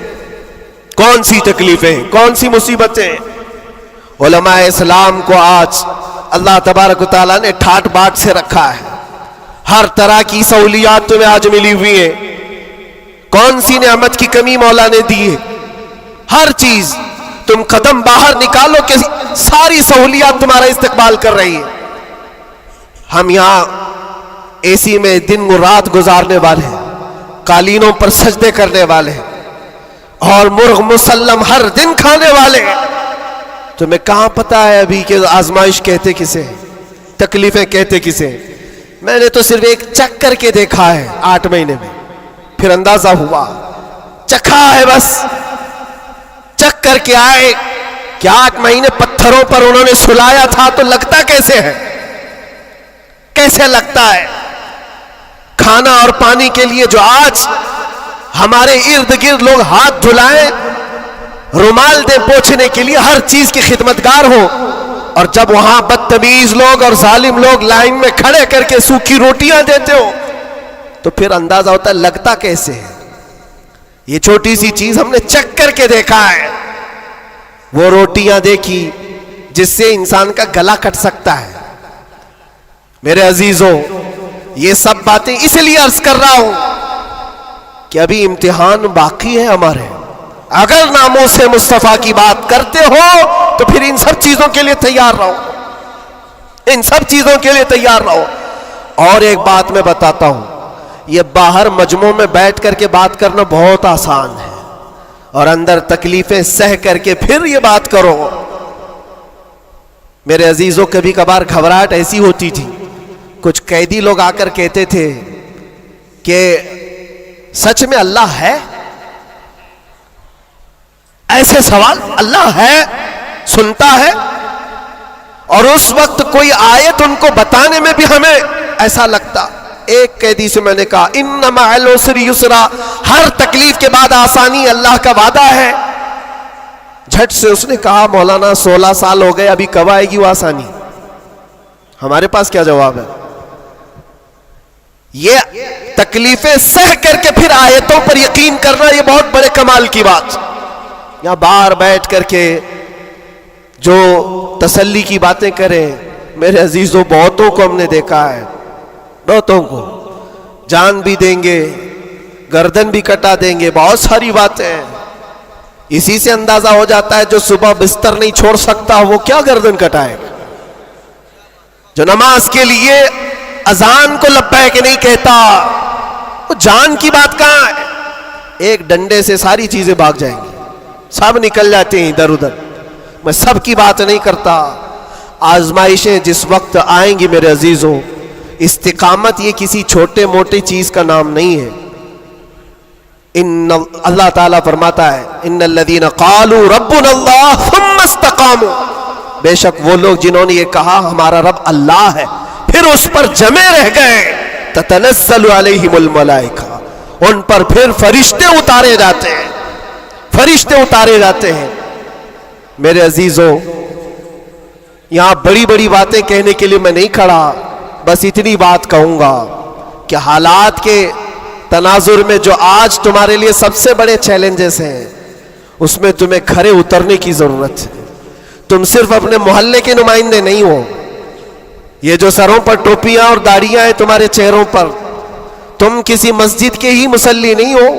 कौन सी तकलीफें, कौन सी मुसीबतें? उलमाए इस्लाम को आज अल्लाह तबारक व तआला ने ठाट बाट से रखा है। हर तरह की सहूलियात तुम्हें आज मिली हुई है। कौन सी नेमत की कमी मौला ने दी है? हर चीज तुम कदम बाहर निकालो कि सारी सहूलियात तुम्हारा इस्तेमाल कर रही है। हम यहां एसी में दिन और रात गुजारने वाले हैं, कालीनों पर सजदे करने वाले हैं और मुर्ग मुसल्लम हर दिन खाने वाले हैं। तुम्हें कहां पता है अभी कि आजमाइश कहते किसे, तकलीफें कहते किसे? मैंने तो सिर्फ एक चख करके देखा है 8 महीने में, फिर अंदाजा हुआ, चखा है बस। चख करके आए कि 8 महीने पत्थरों पर उन्होंने सुलाया था, तो लगता कैसे है? कैसे लगता है? खाना और पानी के लिए जो आज हमारे इर्द गिर्द लोग हाथ धुलाएं, रुमाल दे पोंछने के लिए, हर चीज की खिदमतगार हो, और जब वहां बदतमीज लोग और जालिम लोग लाइन में खड़े करके सूखी रोटियां देते हो, तो फिर अंदाजा होता है लगता कैसे है। ये छोटी सी चीज हमने चख करके देखा है। वो रोटियां देखी जिससे इंसान का गला कट सकता है। मेरे अजीजों, ये सब बातें इसलिए अर्ज कर रहा हूं कि अभी इम्तिहान बाकी है हमारे। अगर नामों से मुस्तफा की बात करते हो तो फिर इन सब चीजों के लिए तैयार रहो, इन सब चीजों के लिए तैयार रहो। और एक बात मैं बताता हूं, ये बाहर मजमों में बैठ करके बात करना बहुत आसान है और अंदर तकलीफें सह करके फिर ये बात करो। मेरे अजीजों, कभी कभार घबराहट ऐसी होती थी, कुछ कैदी लोग आकर कहते थे कि सच में अल्लाह है? ऐसे सवाल, अल्लाह है, सुनता है? और उस वक्त कोई आयत उनको बताने में भी हमें ऐसा लगता। एक कैदी से मैंने कहा, इन्ना मअल उसरि युसरा, हर तकलीफ के बाद आसानी अल्लाह का वादा है। झट से उसने कहा, मौलाना 16 साल हो गए, अभी कब आएगी वो आसानी? हमारे पास क्या जवाब है? ये तकलीफें सह करके फिर आयतों पर यकीन करना, ये बहुत बड़े कमाल की बात। यहां बाहर बैठ करके जो तसल्ली की बातें करें, मेरे अजीजों बहुतों को हमने देखा है, बहुतों को जान भी देंगे, गर्दन भी कटा देंगे, बहुत सारी बातें हैं। इसी से अंदाजा हो जाता है जो सुबह बिस्तर नहीं छोड़ सकता वो क्या गर्दन कटाएगा। जो नमाज के लिए अजान को लब्बैक नहीं कहता, वो जान की बात कहां है। एक डंडे से सारी चीजें भाग जाएंगी, सब निकल जाते हैं इधर उधर। मैं सब की बात नहीं करता। आजमाइशें जिस वक्त आएंगी मेरे अजीजों, इस्तिकामत ये किसी छोटे मोटे चीज का नाम नहीं है। अल्लाह ताला फरमाता है, इन्नल्लज़ीना क़ालू रब्बुनल्लाह सुम्मा इस्तक़ामू, बेशक वो लोग जिन्होंने ये कहा हमारा रब अल्लाह है, फिर उस पर जमे रह गए, ततनज़्ज़लु अलैहिमुल मलाइका, उन पर फिर फरिश्ते उतारे जाते हैं, फरिश्ते उतारे जाते हैं। मेरे अजीजों, यहां बड़ी बड़ी बातें कहने के लिए मैं नहीं खड़ा, बस इतनी बात कहूंगा कि हालात के तनाजुर में जो आज तुम्हारे लिए सबसे बड़े चैलेंजेस हैं, उसमें तुम्हें खरे उतरने की जरूरत है। तुम सिर्फ अपने मोहल्ले के नुमाइंदे नहीं हो। ये जो सरों पर टोपियां और दाढ़ियां हैं तुम्हारे चेहरों पर, तुम किसी मस्जिद के ही मुसल्ली नहीं हो,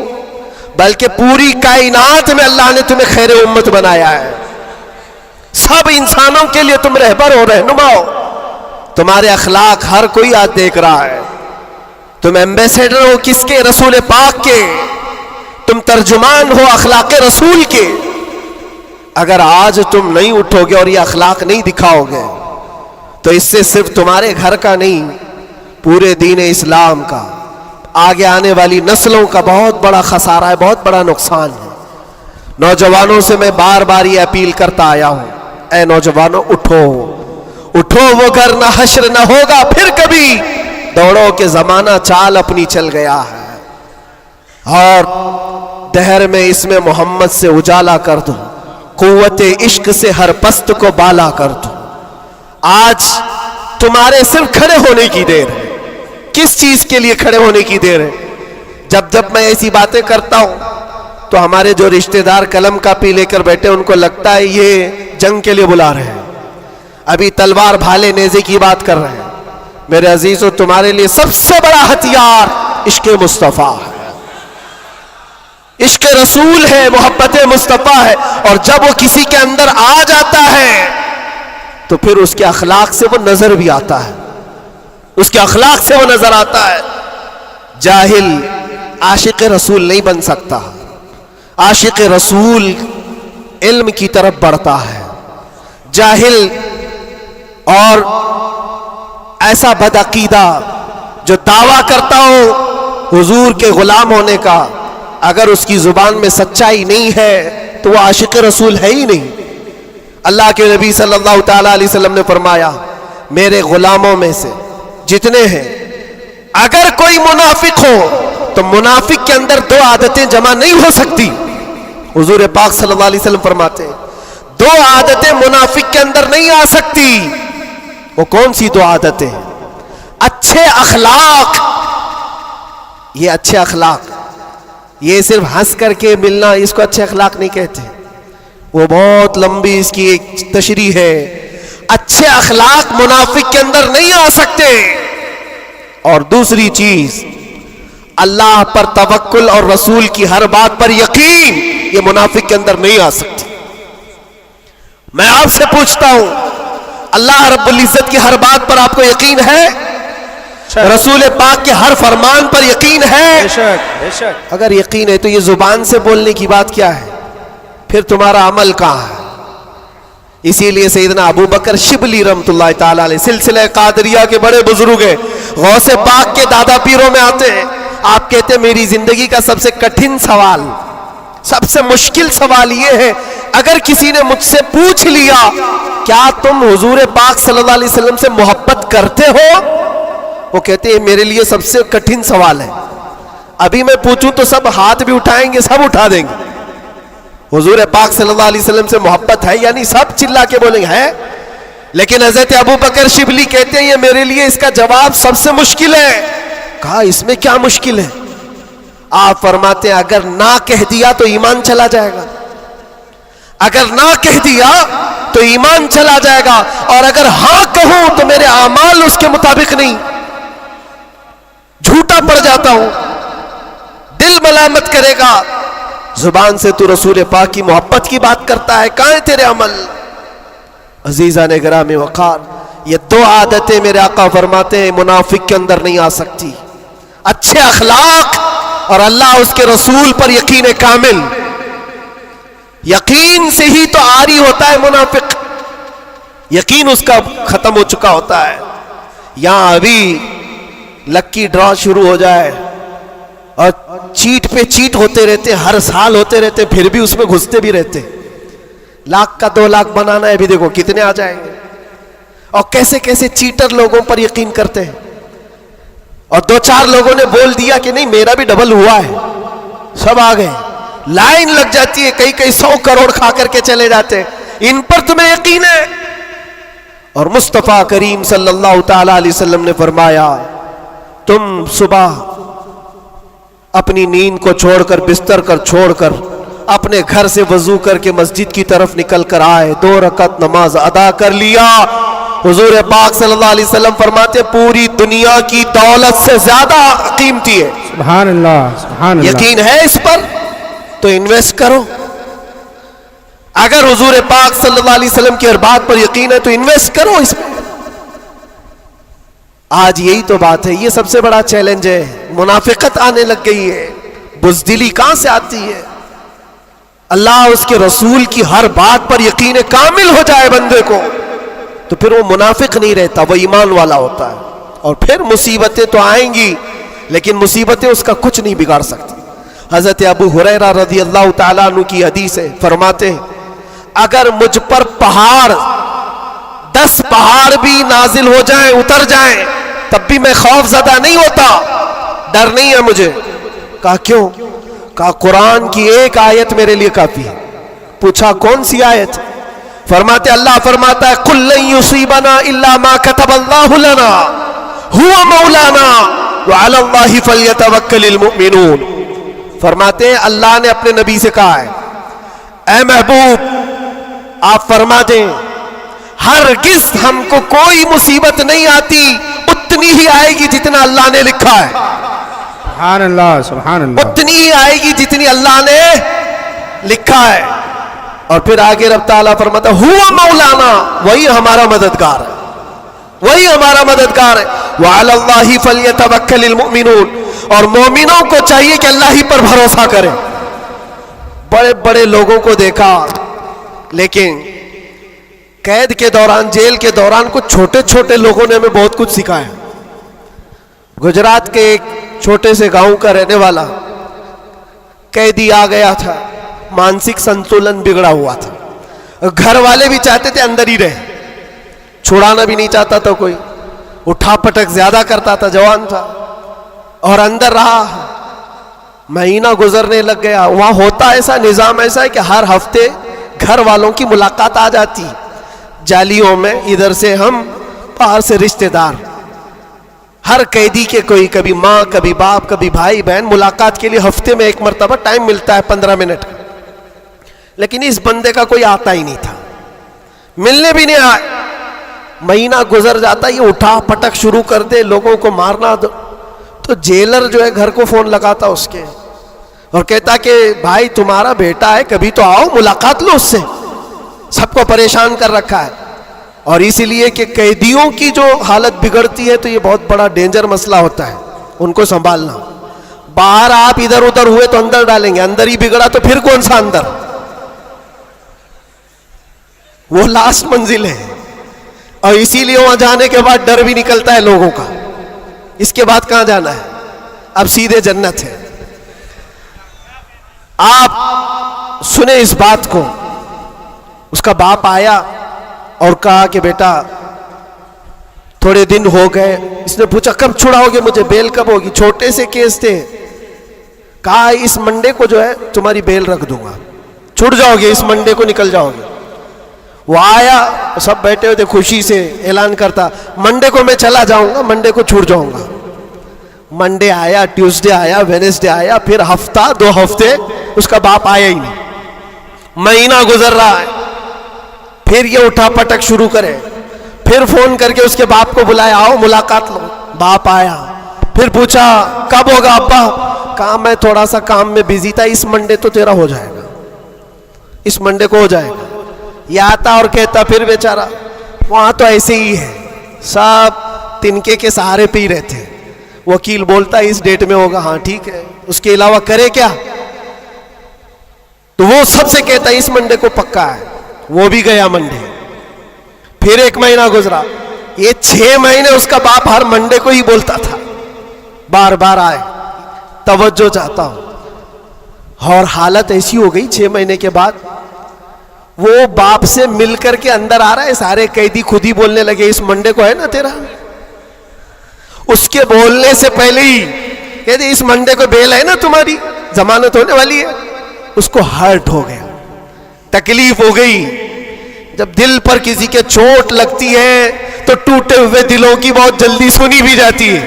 बल्कि पूरी कायनात में अल्लाह ने तुम्हें खैर उम्मत बनाया है। सब इंसानों के लिए तुम रहबर हो, रहनुमा हो। तुम्हारे अखलाक हर कोई आज देख रहा है। तुम एम्बेसडर हो किसके? रसूल पाक के। तुम तर्जुमान हो अखलाक रसूल के। अगर आज तुम नहीं उठोगे और ये अखलाक नहीं दिखाओगे, तो इससे सिर्फ तुम्हारे घर का नहीं, पूरे दीन इस्लाम का, आगे आने वाली नस्लों का बहुत बड़ा खसारा है, बहुत बड़ा नुकसान है। नौजवानों से मैं बार बार ये अपील करता आया हूं, ऐ नौजवानों उठो, उठो, वो घर ना हश्र ना होगा फिर कभी, दौड़ो के जमाना चाल अपनी चल गया है। और दहर में इसमें मोहम्मद से उजाला कर दो, कुव्वते इश्क से हर पस्त को बाला कर दो। आज तुम्हारे सिर्फ खड़े होने की देर है। किस चीज के लिए खड़े होने की देर है? जब जब मैं ऐसी बातें करता हूं तो हमारे जो रिश्तेदार कलम कापी लेकर बैठे, उनको लगता है ये जंग के लिए बुला रहे हैं, अभी तलवार भाले नेज़े की बात कर रहे हैं। मेरे अजीजों, तुम्हारे लिए सबसे बड़ा हथियार इश्क मुस्तफ़ा है, इश्क रसूल है, मोहब्बत मुस्तफ़ा है। और जब वो किसी के अंदर आ जाता है तो फिर उसके अखलाक से वो नजर भी आता है, उसके अखलाक से वो नजर आता है। जाहिल आशिक रसूल नहीं बन सकता। आशिक रसूल इल्म की तरफ बढ़ता है। जाहिल और ऐसा बदअकीदा जो दावा करता हो हुजूर के गुलाम होने का, अगर उसकी जुबान में सच्चाई नहीं है तो वह आशिक रसूल है ही नहीं। अल्लाह के नबी सल्लल्लाहु ताला अलैहि वसल्लम ने फरमाया, मेरे गुलामों में से जितने हैं, अगर कोई मुनाफिक हो तो मुनाफिक के अंदर दो आदतें जमा नहीं हो सकती। हुजूर पाक सल्लल्लाहु अलैहि वसल्लम फरमाते हैं, दो आदतें मुनाफिक के अंदर नहीं आ सकती। वो कौन सी दो आदतें हैं? अच्छे अखलाक। ये अच्छे अखलाक, ये सिर्फ हंस करके मिलना, इसको अच्छे अखलाक नहीं कहते, वो बहुत लंबी इसकी एक तशरीह है। अच्छे अखलाक मुनाफिक के अंदर नहीं आ सकते। और दूसरी चीज, अल्लाह पर तवक्कुल और रसूल की हर बात पर यकीन, ये मुनाफिक के अंदर नहीं आ सकती। मैं आपसे पूछता हूं, अल्लाह रब्बुल इज्जत की हर बात पर आपको यकीन है? रसूल पाक के हर फरमान पर यकीन है? बेशक बेशक। अगर यकीन है तो ये जुबान से बोलने की बात क्या है? फिर तुम्हारा अमल कहां है? इसीलिए सैयदना अबू बकर शिबली रहमतुल्लाह ताला अलैह, सिलसिले कादरिया के बड़े बुजुर्ग हैं, गौसे पाक के दादा पीरों में आते हैं। आप कहते हैं मेरी जिंदगी का सबसे कठिन सवाल, सबसे मुश्किल सवाल ये है, अगर किसी ने मुझसे पूछ लिया क्या तुम हुजूर पाक सल्लल्लाहु अलैहि वसल्लम से मोहब्बत करते हो, वो कहते हैं मेरे लिए सबसे कठिन सवाल है। अभी मैं पूछूं तो सब हाथ भी उठाएंगे, सब उठा देंगे। हुजूर पाक सल्लल्लाहु अलैहि वसल्लम से मोहब्बत है, यानी सब चिल्ला के बोलेंगे है। लेकिन हजरत अबू बकर शिबली कहते हैं ये मेरे लिए इसका जवाब सबसे मुश्किल है। कहा इसमें क्या मुश्किल है? आप फरमाते हैं अगर ना कह दिया तो ईमान चला जाएगा, अगर ना कह दिया तो ईमान चला जाएगा, और अगर हां कहूं तो मेरे आमाल उसके मुताबिक नहीं, झूठा पड़ जाता हूं, दिल मलामत करेगा। जुबान से तू रसूल पाक की मोहब्बत की बात करता है, कहां है तेरे अमल? अजीजा ने गिरामी वक़ार, ये दो आदतें मेरे आका फरमाते हैं मुनाफिक के अंदर नहीं आ सकती, अच्छे अखलाक और अल्लाह उसके रसूल पर यकीन कामिल। यकीन से ही तो आरी होता है मुनाफिक, यकीन उसका खत्म हो चुका होता है। यहां अभी लक्की ड्रॉ शुरू हो जाए और चीट पे चीट होते रहते, हर साल होते रहते, फिर भी उसमें घुसते भी रहते। लाख का 2 लाख बनाना है, अभी देखो कितने आ जाएंगे, और कैसे कैसे चीटर लोगों पर यकीन करते हैं। और 2-4 लोगों ने बोल दिया कि नहीं मेरा भी डबल हुआ है, सब आ गए, लाइन लग जाती है, कई कई 100 करोड़ खा करके चले जाते हैं। इन पर तुम्हें यकीन है? और मुस्तफा करीम सल्लल्लाहु ताला अलैहि वसल्लम ने फरमाया, तुम सुबह अपनी नींद को छोड़कर, बिस्तर कर छोड़कर अपने घर से वजू करके मस्जिद की तरफ निकल कर आए, 2 रकात नमाज अदा कर लिया। हुजूर पाक सल्लल्लाहु अलैहि वसल्लम फरमाते पूरी दुनिया की दौलत से ज्यादा कीमती है। सुभान अल्लाह, सुभान अल्लाह। यकीन है इस पर तो इन्वेस्ट करो। अगर हुजूर पाक सल्लल्लाहु अलैहि वसल्लम की हर बात पर यकीन है तो इन्वेस्ट करो इसमें। आज यही तो बात है, ये सबसे बड़ा चैलेंज है। मुनाफिकत आने लग गई है, बुज़दिली कहां से आती है? अल्लाह उसके रसूल की हर बात पर यकीन कामिल हो जाए बंदे को, तो फिर वो मुनाफिक नहीं रहता, वो ईमान वाला होता है। और फिर मुसीबतें तो आएंगी, लेकिन मुसीबतें उसका कुछ नहीं बिगाड़ सकती। हजरत अबू हुरैरा रज़ी अल्लाह ताला अन्हु की हदीस है, फरमाते हैं अगर मुझ पर पहाड़ 10 पहाड़ भी नाजिल हो जाएं, उतर जाएं, तब भी मैं खौफजदा नहीं होता, डर नहीं है मुझे। कहा क्यों? कहा कुरान की एक आयत मेरे लिए काफी है। पूछा कौन सी आयत? फरमाते अल्लाह फरमाता है कुल लन युसीबना इल्ला मा कतबल्लाहु लना हुवा मौलाना व अला अल्लाहि फल्यतवक्कलिल मुमिनून। फरमाते हैं अल्लाह ने अपने नबी से कहा है, ऐ महबूब आप फरमा दें हरगिज़ हमको कोई मुसीबत नहीं आती, उतनी ही आएगी जितना अल्लाह ने लिखा है। सुभान अल्लाह, सुभान अल्लाह। उतनी ही आएगी जितनी अल्लाह ने लिखा है। और फिर आगे रब ताला फरमाता हुवा मौलाना, वही हमारा मददगार है, वही हमारा मददगार है। व अला अल्लाहि फल्यतवक्कलिल मुमिनून, और मोमिनों को चाहिए कि अल्लाह ही पर भरोसा करें। बड़े बड़े लोगों को देखा, लेकिन कैद के दौरान, जेल के दौरान कुछ छोटे छोटे लोगों ने हमें बहुत कुछ सिखाया। गुजरात के एक छोटे से गांव का रहने वाला कैदी आ गया था, मानसिक संतुलन बिगड़ा हुआ था, घर वाले भी चाहते थे अंदर ही रहे, छुड़ाना भी नहीं चाहता था कोई, उठा पटक ज्यादा करता था, जवान था, और अंदर रहा। महीना गुजरने लग गया। वहां होता ऐसा, निजाम ऐसा है कि हर हफ्ते घर वालों की मुलाकात आ जाती, जालियों में, इधर से हम, बाहर से रिश्तेदार, हर कैदी के कोई, कभी माँ, कभी बाप, कभी भाई बहन, मुलाकात के लिए हफ्ते में 1 मरतबा टाइम मिलता है 15 मिनट का। लेकिन इस बंदे का कोई आता ही नहीं था, मिलने भी नहीं आए। महीना गुजर जाता, ये उठा पटक शुरू कर दे, लोगों को मारना। तो जेलर जो है घर को फोन लगाता उसके और कहता कि भाई तुम्हारा बेटा है, कभी तो आओ, मुलाकात लो उससे, सबको परेशान कर रखा है। और इसीलिए कि कैदियों की जो हालत बिगड़ती है तो ये बहुत बड़ा डेंजर मसला होता है, उनको संभालना। बाहर आप इधर उधर हुए तो अंदर डालेंगे, अंदर ही बिगड़ा तो फिर कौन सा अंदर, वो लास्ट मंजिल है। और इसीलिए वहां जाने के बाद डर भी निकलता है लोगों का, इसके बाद कहां जाना है, अब सीधे जन्नत है। आप सुने इस बात को। उसका बाप आया और कहा कि बेटा थोड़े दिन हो गए। इसने पूछा कब छुड़ाओगे मुझे, बेल कब होगी? छोटे से केस थे। कहा इस मंडे को जो है तुम्हारी बेल रख दूंगा, छूट जाओगे, इस मंडे को निकल जाओगे। वो आया, सब बैठे हुए थे, खुशी से ऐलान करता मंडे को मैं चला जाऊंगा, मंडे को छूट जाऊंगा। मंडे आया, ट्यूसडे आया, वेडनेसडे आया, फिर हफ्ता 2 हफ्ते उसका बाप आया ही नहीं। महीना गुजर रहा है, फिर ये उठा पटक शुरू करे, फिर फोन करके उसके बाप को बुलाया, आओ मुलाकात लो। बाप आया, फिर पूछा कब होगा अब्बा? कहा मैं थोड़ा सा काम में बिजी था, इस मंडे तो तेरा हो जाएगा, इस मंडे को हो जाएगा। ये आता और कहता फिर बेचारा। वहां तो ऐसे ही है, सब तिनके के सहारे पे ही रहते हैं। वकील बोलता है इस डेट में होगा, हाँ ठीक है, उसके अलावा करे क्या? तो वो सबसे कहता है इस मंडे को पक्का है। वो भी गया मंडे, फिर 1 महीना गुजरा, ये 6 महीने उसका बाप हर मंडे को ही बोलता था, बार बार आए, तवज्जो चाहता हूं। और हालत ऐसी हो गई 6 महीने के बाद वो बाप से मिलकर के अंदर आ रहा है, सारे कैदी खुद ही बोलने लगे इस मंडे को है ना तेरा। उसके बोलने से पहले ही कहते इस मंडे को बेल है ना तुम्हारी, जमानत होने वाली है। उसको हर्ट हो गया, तकलीफ हो गई। जब दिल पर किसी के चोट लगती है तो टूटे हुए दिलों की बहुत जल्दी सुनी भी जाती है।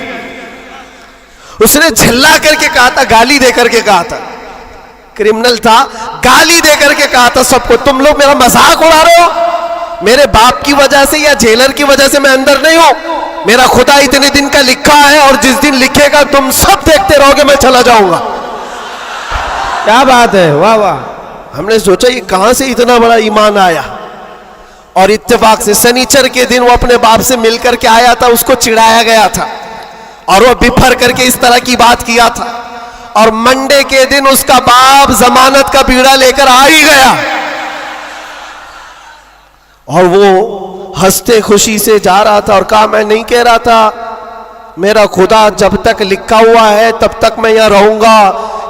उसने झल्ला करके कहा था, गाली दे करके कहा था, क्रिमिनल था, गाली दे करके कहा था सबको, तुम लोग मेरा मजाक उड़ा रहे हो, मेरे बाप की वजह से या जेलर की वजह से मैं अंदर नहीं हूं। मेरा खुदा इतने दिन का लिखा है और जिस दिन लिखेगा तुम सब देखते रहोगे, मैं चला जाऊंगा। क्या बात है, वाह वाह। हमने सोचा ये कहां से इतना बड़ा ईमान आया। और इत्तेफाक से शनिचर के दिन वो अपने बाप से मिलकर के आया था, उसको चिढ़ाया गया था और वो बिफर करके इस तरह की बात किया था। और मंडे के दिन उसका बाप जमानत का बीड़ा लेकर आ ही गया और वो हंसते खुशी से जा रहा था और कहा मैं नहीं कह रहा था, मेरा खुदा जब तक लिखा हुआ है तब तक मैं यहां रहूंगा,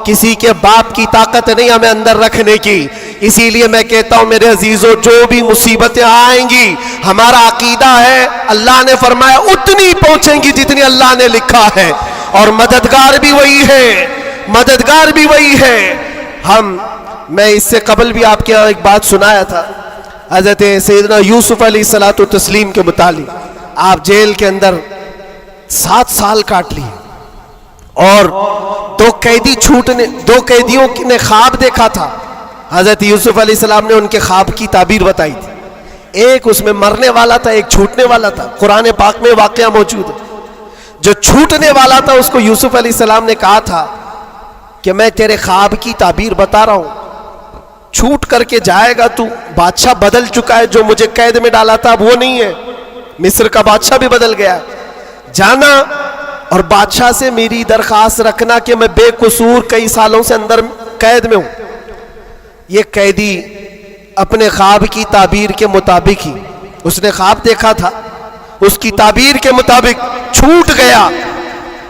किसी के बाप की ताकत नहीं हमें अंदर रखने की। इसीलिए मैं कहता हूं मेरे अजीजों, जो भी मुसीबतें आएंगी, हमारा अकीदा है अल्लाह ने फरमाया उतनी पहुंचेंगी जितनी अल्लाह ने लिखा है, और मददगार भी वही है, मददगार भी वही है। मैं इससे कबल भी आपके यहाँ एक बात सुनाया था, हजरत सैयदना यूसुफ अलैहिस्सलातु तस्लीम के मुतालिक। आप जेल के अंदर 7 साल काट लिए और 2 कैदियों ने ख्वाब देखा था। हजरत यूसुफ अलैहिस्सलाम ने उनके ख्वाब की ताबीर बताई थी। एक उसमें मरने वाला था, एक छूटने वाला था। कुरान पाक में वाकया मौजूद है। जो छूटने वाला था उसको यूसुफ अलैहिस्सलाम ने कहा था कि मैं तेरे ख्वाब की ताबीर बता रहा हूं, छूट करके जाएगा तू, बादशाह बदल चुका है, जो मुझे कैद में डाला था अब वो नहीं है, मिस्र का बादशाह भी बदल गया, जाना और बादशाह से मेरी दरखास्त रखना कि मैं बेकसूर कई सालों से अंदर कैद में हूं। ये कैदी अपने ख्वाब की ताबीर के मुताबिक ही, उसने ख्वाब देखा था, उसकी ताबीर के मुताबिक छूट गया।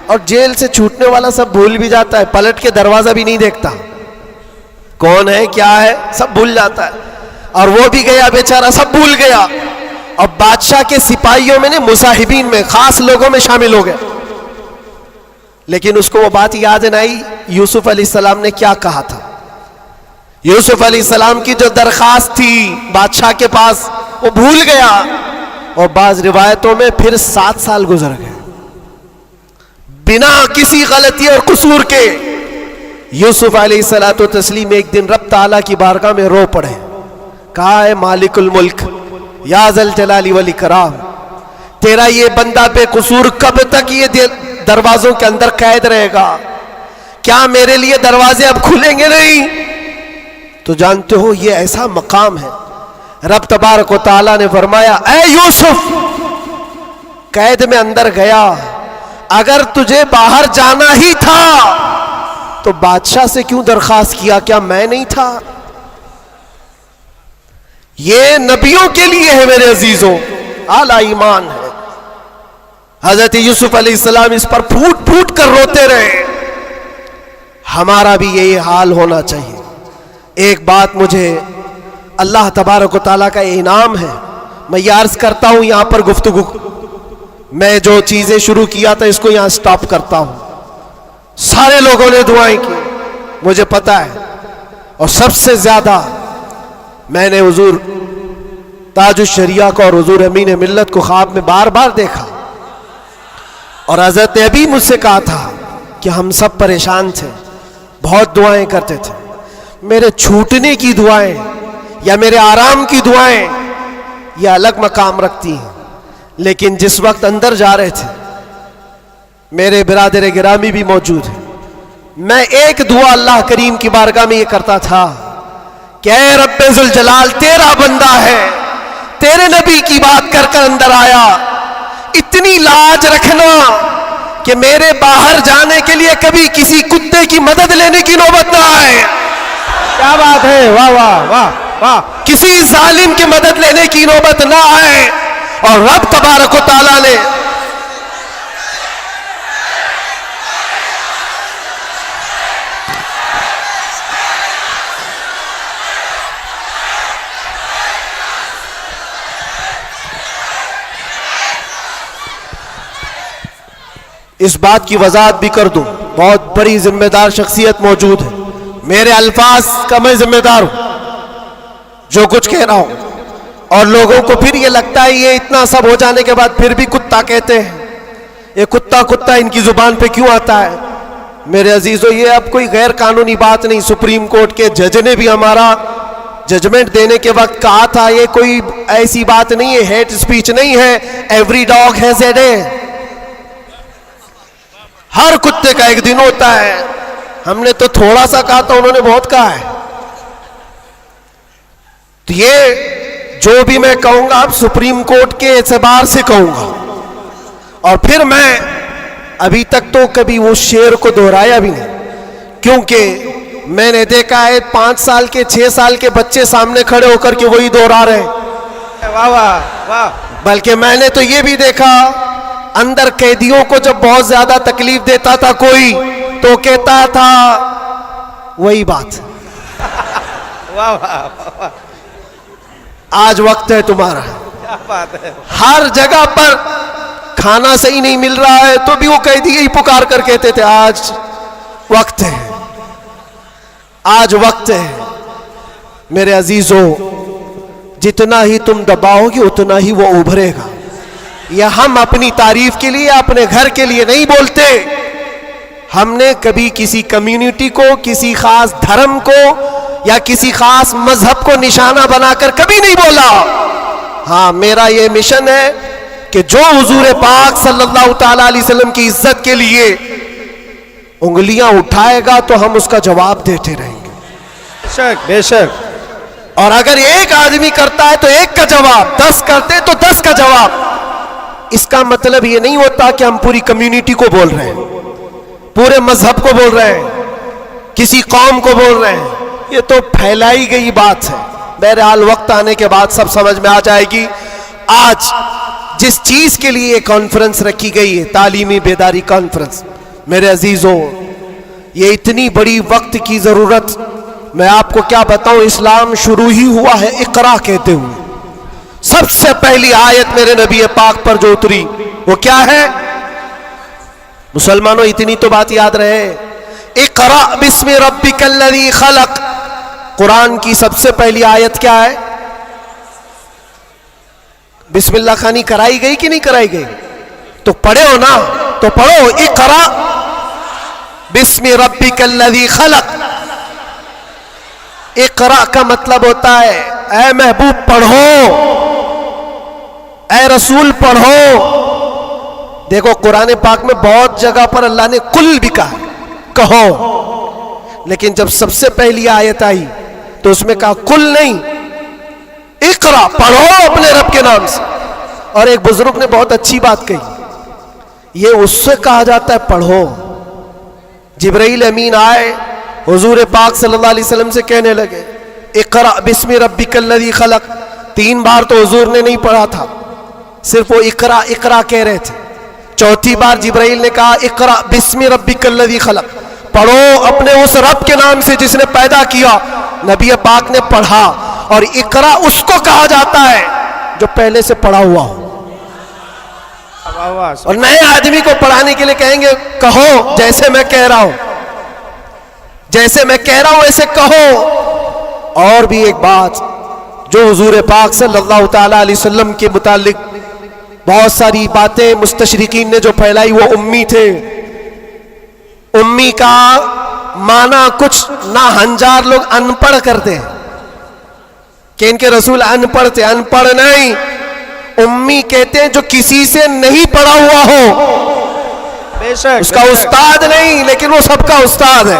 और जेल से छूटने वाला सब भूल भी जाता है, पलट के दरवाजा भी नहीं देखता, कौन है क्या है सब भूल जाता है। और वो भी गया बेचारा, सब भूल गया। और बादशाह के सिपाहियों में ने मुसाहिबीन में खास लोगों में शामिल हो गया। लेकिन उसको वो बात याद नहीं आई यूसुफ अलैहिस्सलाम ने क्या कहा था। यूसुफ अलैहिस्सलाम की जो दरखास्त थी बादशाह के पास वो भूल गया। और बाज रिवायतों में फिर 7 साल गुजर गए बिना किसी गलती और कसूर के। यूसुफ अलैहिस्सलातु तस्लीम एक दिन रब ताला की बारगाह में रो पड़े, कहा है मालिकुल मुल्क या ज़ल जलाली वल इकराम, तेरा ये बंदा बेकसूर कब तक ये दरवाजों के अंदर कैद रहेगा? क्या मेरे लिए दरवाजे अब खुलेंगे नहीं? तो जानते हो ये ऐसा मकाम है। रब तबारक व तआला ने फरमाया, ऐ यूसुफ, कैद में अंदर गया, अगर तुझे बाहर जाना ही था तो बादशाह से क्यों दरखास्त किया? क्या मैं नहीं था? ये नबियों के लिए है मेरे अजीजों, आला ईमान है। हजरत यूसुफ अलैहिस्सलाम इस पर फूट फूट कर रोते रहे। हमारा भी यही हाल होना चाहिए। एक बात मुझे अल्लाह तबारक व तआला का इनाम है, मैं ये अर्ज करता हूं यहां पर गुफ्तगू, मैं जो चीजें शुरू किया था इसको यहां स्टॉप करता हूं। सारे लोगों ने दुआएं की, मुझे पता है, और सबसे ज्यादा मैंने हुजूर ताजुश शरिया को और हुजूर अमीन मिल्लत को ख्वाब में बार बार देखा। और हज़रत ने अभी मुझसे कहा था कि हम सब परेशान थे, बहुत दुआएं करते थे। मेरे छूटने की दुआएं या मेरे आराम की दुआएं ये अलग मकाम रखती हैं, लेकिन जिस वक्त अंदर जा रहे थे मेरे बिरादर गिरामी भी मौजूद है, मैं एक दुआ अल्लाह करीम की बारगाह में ये करता था कि ऐ रब्बे जुल जलाल, तेरा बंदा है, तेरे नबी की बात कर कर अंदर आया, इतनी लाज रखना कि मेरे बाहर जाने के लिए कभी किसी कुत्ते की मदद लेने की नौबत ना आए। क्या बात है, वाह वाह वाह वाह। किसी जालिम की मदद लेने की नौबत ना आए। और रब तबारक व तआला ने इस बात की वजाहत भी कर दूं, बहुत बड़ी जिम्मेदार शख्सियत मौजूद है, मेरे अल्फाज का मैं जिम्मेदार हूं जो कुछ कह रहा हूं। और लोगों को फिर ये लगता है ये इतना सब हो जाने के बाद फिर भी कुत्ता कहते हैं, ये कुत्ता कुत्ता इनकी जुबान पे क्यों आता है। मेरे अजीजों, ये अब कोई गैर कानूनी बात नहीं, सुप्रीम कोर्ट के जज ने भी हमारा जजमेंट देने के वक्त कहा था, ये कोई ऐसी बात नहीं है, हेट स्पीच नहीं है, every dog has a day, हर कुत्ते का एक दिन होता है। हमने तो थोड़ा सा कहा था, उन्होंने बहुत कहा है। तो ये जो भी मैं कहूंगा अब सुप्रीम कोर्ट के एतबार से कहूंगा। और फिर मैं अभी तक तो कभी वो शेर को दोहराया भी नहीं, क्योंकि मैंने देखा है 5 साल के 6 साल के बच्चे सामने खड़े होकर के वही दोहरा रहे हैं। वाह वाह वाह। बल्कि मैंने तो ये भी देखा, अंदर कैदियों को जब बहुत ज्यादा तकलीफ देता था कोई, तो कहता था वही बात। वाह वाह। आज वक्त है तुम्हारा। क्या बात है। हर जगह पर खाना सही नहीं मिल रहा है तो भी वो कैदी ही पुकार कर कहते थे आज वक्त है, आज वक्त है। मेरे अजीजों, जितना ही तुम दबाओगे उतना ही वो उभरेगा। या हम अपनी तारीफ के लिए, अपने घर के लिए नहीं बोलते, हमने कभी किसी कम्युनिटी को, किसी खास धर्म को या किसी खास मजहब को निशाना बनाकर कभी नहीं बोला। हाँ, मेरा ये मिशन है कि जो हुजूर पाक सल्लल्लाहु ताला अलैहि वसल्लम की इज्जत के लिए उंगलियां उठाएगा तो हम उसका जवाब देते रहेंगे। बेशक बेशक। और अगर एक आदमी करता है तो एक का जवाब, 10 करते तो 10 का जवाब। इसका मतलब ये नहीं होता कि हम पूरी कम्युनिटी को बोल रहे हैं, पूरे मजहब को बोल रहे हैं, किसी कौम को बोल रहे हैं। ये तो फैलाई गई बात है। बहरहाल वक्त आने के बाद सब समझ में आ जाएगी। आज जिस चीज के लिए कॉन्फ्रेंस रखी गई है, तालीमी बेदारी कॉन्फ्रेंस, मेरे अजीजों, ये इतनी बड़ी वक्त की जरूरत, मैं आपको क्या बताऊं, इस्लाम शुरू ही हुआ है इकरा कहते हुए। सबसे पहली आयत मेरे नबी पाक पर जो उतरी वो क्या है? मुसलमानों, इतनी तो बात याद रहे, इकरा बिस्मि रब्बिकल्लज़ी खलक। कुरान की सबसे पहली आयत क्या है? बिस्मिल्लाह खानी कराई गई कि नहीं कराई गई? तो पढ़े हो ना, तो पढ़ो, इकरा बिस्मि रब्बिकल्लज़ी खलक। इकरा का मतलब होता है ऐ महबूब पढ़ो, ऐ रसूल पढ़ो। देखो, कुरान पाक में बहुत जगह पर अल्लाह ने कुल भी कहा, कहो, लेकिन जब सबसे पहली आयत आई तो उसमें कहा कुल नहीं, इकरा, पढ़ो अपने रब के नाम से। और एक बुजुर्ग ने बहुत अच्छी बात कही, ये उससे कहा जाता है पढ़ो। जिब्राइल अमीन आए, हुजूर पाक सल्लल्लाहु अलैहि वसल्लम से कहने लगे इकरा बिस्मि रब्बिकल्लज़ी खलक। 3 बार तो हुजूर ने नहीं पढ़ा था, सिर्फ वो इकरा इकरा कह रहे थे। चौथी बार जिब्राइल ने कहा इकरा बिस्मि रब्बिकल्लज़ी खलक, पढ़ो अपने उस रब के नाम से जिसने पैदा किया। नबी पाक ने पढ़ा, और इकरा उसको कहा जाता है जो पहले से पढ़ा हुआ हो। और नए आदमी को पढ़ाने के लिए कहेंगे कहो, जैसे मैं कह रहा हूं, जैसे मैं कह रहा हूं ऐसे कहो। और भी एक बात जो हुजूर पाक सल्लल्लाहु ताला अलैहि वसल्लम के मुतालिक बहुत सारी बातें मुस्तशरिकीन ने जो फैलाई, वो उम्मी थे, उम्मी का माना कुछ ना हंजार लोग अनपढ़ करते हैं कि इनके रसूल अनपढ़ थे। अनपढ़ नहीं, उम्मी कहते हैं जो किसी से नहीं पढ़ा हुआ हो, बेशक उसका उस्ताद नहीं, लेकिन वो सबका उस्ताद है।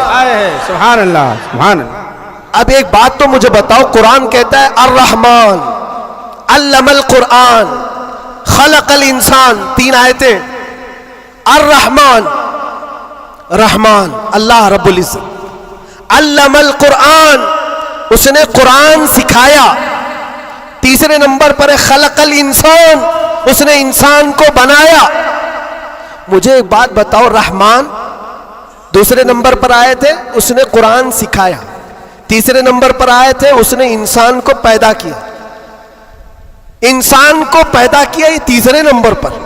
सुभान अल्लाह, सुभान अल्लाह। अब एक बात तो मुझे बताओ, कुरान कहता है अर्रहमान अल्लमल कुरान खलकल इंसान, 3 आयतें। अर्रहमान, रहमान अल्लाह रब्बुल इज्जत, अल्लमल कुरान, उसने कुरान सिखाया। तीसरे नंबर पर है खलकल इंसान, उसने इंसान को बनाया। मुझे एक बात बताओ, रहमान दूसरे नंबर पर आए थे, उसने कुरान सिखाया। तीसरे नंबर पर आए थे, उसने इंसान को पैदा किया। इंसान को पैदा किया, ये तीसरे नंबर पर।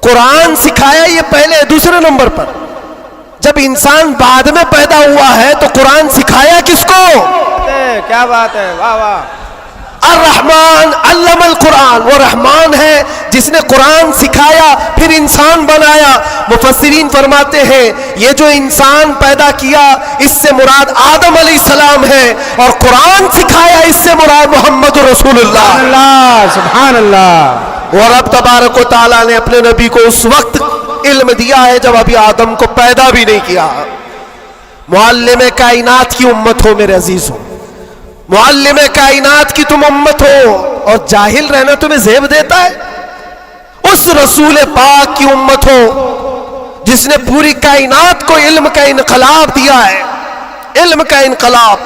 कुरान सिखाया, ये पहले दूसरे नंबर पर। जब इंसान बाद में पैदा हुआ है तो कुरान सिखाया किसको? क्या बात है, वाह वाह। अर्रहमान अल्लमल कुरान, वो रहमान है जिसने कुरान सिखाया फिर इंसान बनाया। मुफस्सिरीन फरमाते हैं ये जो इंसान पैदा किया इससे मुराद आदम अलैहिस्सलाम है, और कुरान सिखाया इससे मुराद मोहम्मद रसूलुल्लाह। सुभान अल्लाह। और रब तबारक व तआला ने अपने नबी को उस वक्त इल्म दिया है जब अभी आदम को पैदा भी नहीं किया। मुअल्लिम कायनात की उम्मत हो मेरे अजीज हो, मुअल्लिम कायनात की तुम उम्मत हो, और जाहिल रहना तुम्हें ज़ेब देता है? उस रसूल पाक की उम्मत हो जिसने पूरी कायनात को इल्म का इनकलाब दिया है। इल्म का इनकलाब।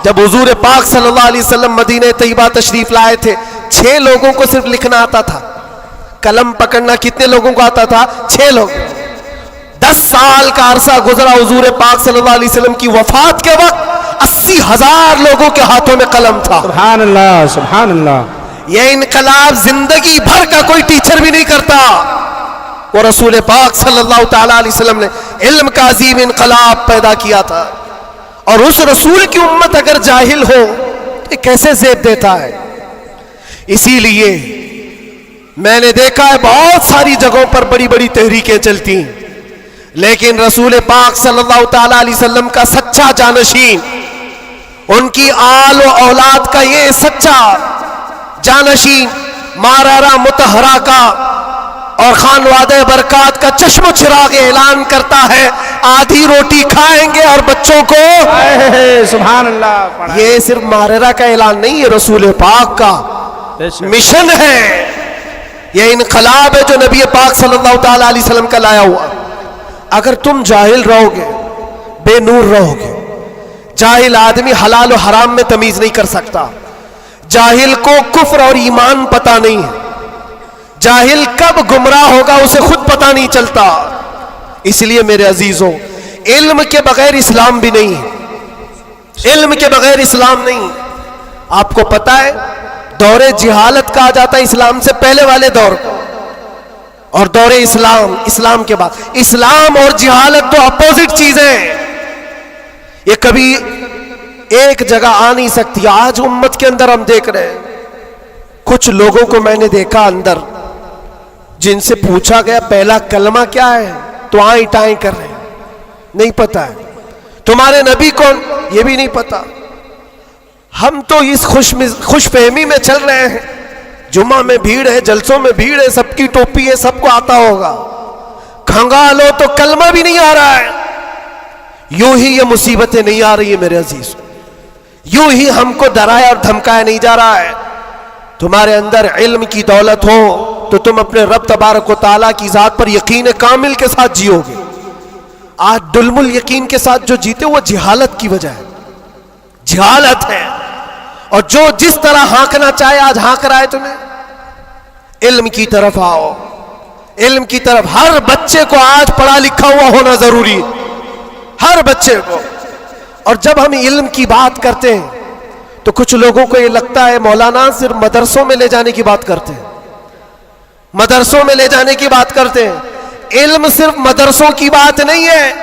जब हुजूर पाक सल्लल्लाहु अलैहि वसल्लम मदीने तैयबा तशरीफ लाए थे, 6 लोगों को सिर्फ लिखना आता था। कलम पकड़ना कितने लोगों को आता था? 6 लोग। 10 साल का अरसा गुजरा हुजूर पाक सल्लल्लाहु अलैहि वसल्लम की वफात के वक्त 80,000 लोगों के हाथों में कलम था। सुभान अल्लाह, सुभान अल्लाह। यह इनकलाब जिंदगी भर का कोई टीचर भी नहीं करता। वो रसूल पाक सल्लल्लाहु ताला अलैहि वसल्लम ने इल्म का अजीम इनकलाब पैदा किया था। और उस रसूल की उम्मत अगर जाहिल हो तो कैसे ज़ेब देता है? इसीलिए मैंने देखा है बहुत सारी जगहों पर बड़ी बड़ी तहरीकें चलती, लेकिन रसूल पाक सल्लल्लाहु ताला अलैहि वसल्लम का सच्चा जानशीन, उनकी आल व औलाद का ये सच्चा जानशीन मारारा मुतहरा का और खानवादे बरकात का चश्म चिराग ऐलान करता है आधी रोटी खाएंगे और बच्चों को। सुभान अल्लाह। ये सिर्फ मारारा का ऐलान नहीं, ये रसूल पाक का मिशन है। यह इनकलाब है जो नबी पाक सल्लल्लाहु ताला अलैहि वसल्लम का लाया हुआ। अगर तुम जाहिल रहोगे, बेनूर रहोगे, जाहिल आदमी हलाल और हराम में तमीज नहीं कर सकता। जाहिल को कुफ्र और ईमान पता नहीं है। जाहिल कब गुमराह होगा उसे खुद पता नहीं चलता। इसलिए मेरे अजीजों, इल्म के बगैर इस्लाम भी नहीं है। इल्म के बगैर इस्लाम नहीं। आपको पता है दौरे जिहालत कहा जाता है इस्लाम से पहले वाले दौर को, और दौरे इस्लाम, इस्लाम के बाद। इस्लाम और जिहालत तो अपोजिट चीजें, ये कभी एक जगह आ नहीं सकती। आज उम्मत के अंदर हम देख रहे हैं कुछ लोगों को मैंने देखा अंदर, जिनसे पूछा गया पहला कलमा क्या है तो आए टाएं कर रहे हैं, नहीं पता है। तुम्हारे नबी कौन, ये भी नहीं पता। हम तो इस खुशफहमी में चल रहे हैं, जुम्मा में भीड़ है, जलसों में भीड़ है, सबकी टोपी है, सबको आता होगा। खंगालो तो कलमा भी नहीं आ रहा है। यूं ही ये मुसीबतें नहीं आ रही है मेरे अजीज, यूं ही हमको डराया और धमकाया नहीं जा रहा है। तुम्हारे अंदर इल्म की दौलत हो तो तुम अपने रब तबारक व तआला की जात पर यकीन कामिल के साथ जियोगे। आज दुल्मुल यकीन के साथ जो जीते वो जिहालत की वजह है, जिहालत है। और जो जिस तरह हाँकना चाहे आज हाँक रहा है तुम्हें। इल्म की तरफ आओ, इल्म की तरफ। हर बच्चे को आज पढ़ा लिखा हुआ होना जरूरी है, हर बच्चे को। और जब हम इल्म की बात करते हैं तो कुछ लोगों को ये लगता है मौलाना सिर्फ मदरसों में ले जाने की बात करते हैं, मदरसों में ले जाने की बात करते हैं। इल्म सिर्फ मदरसों की बात नहीं है।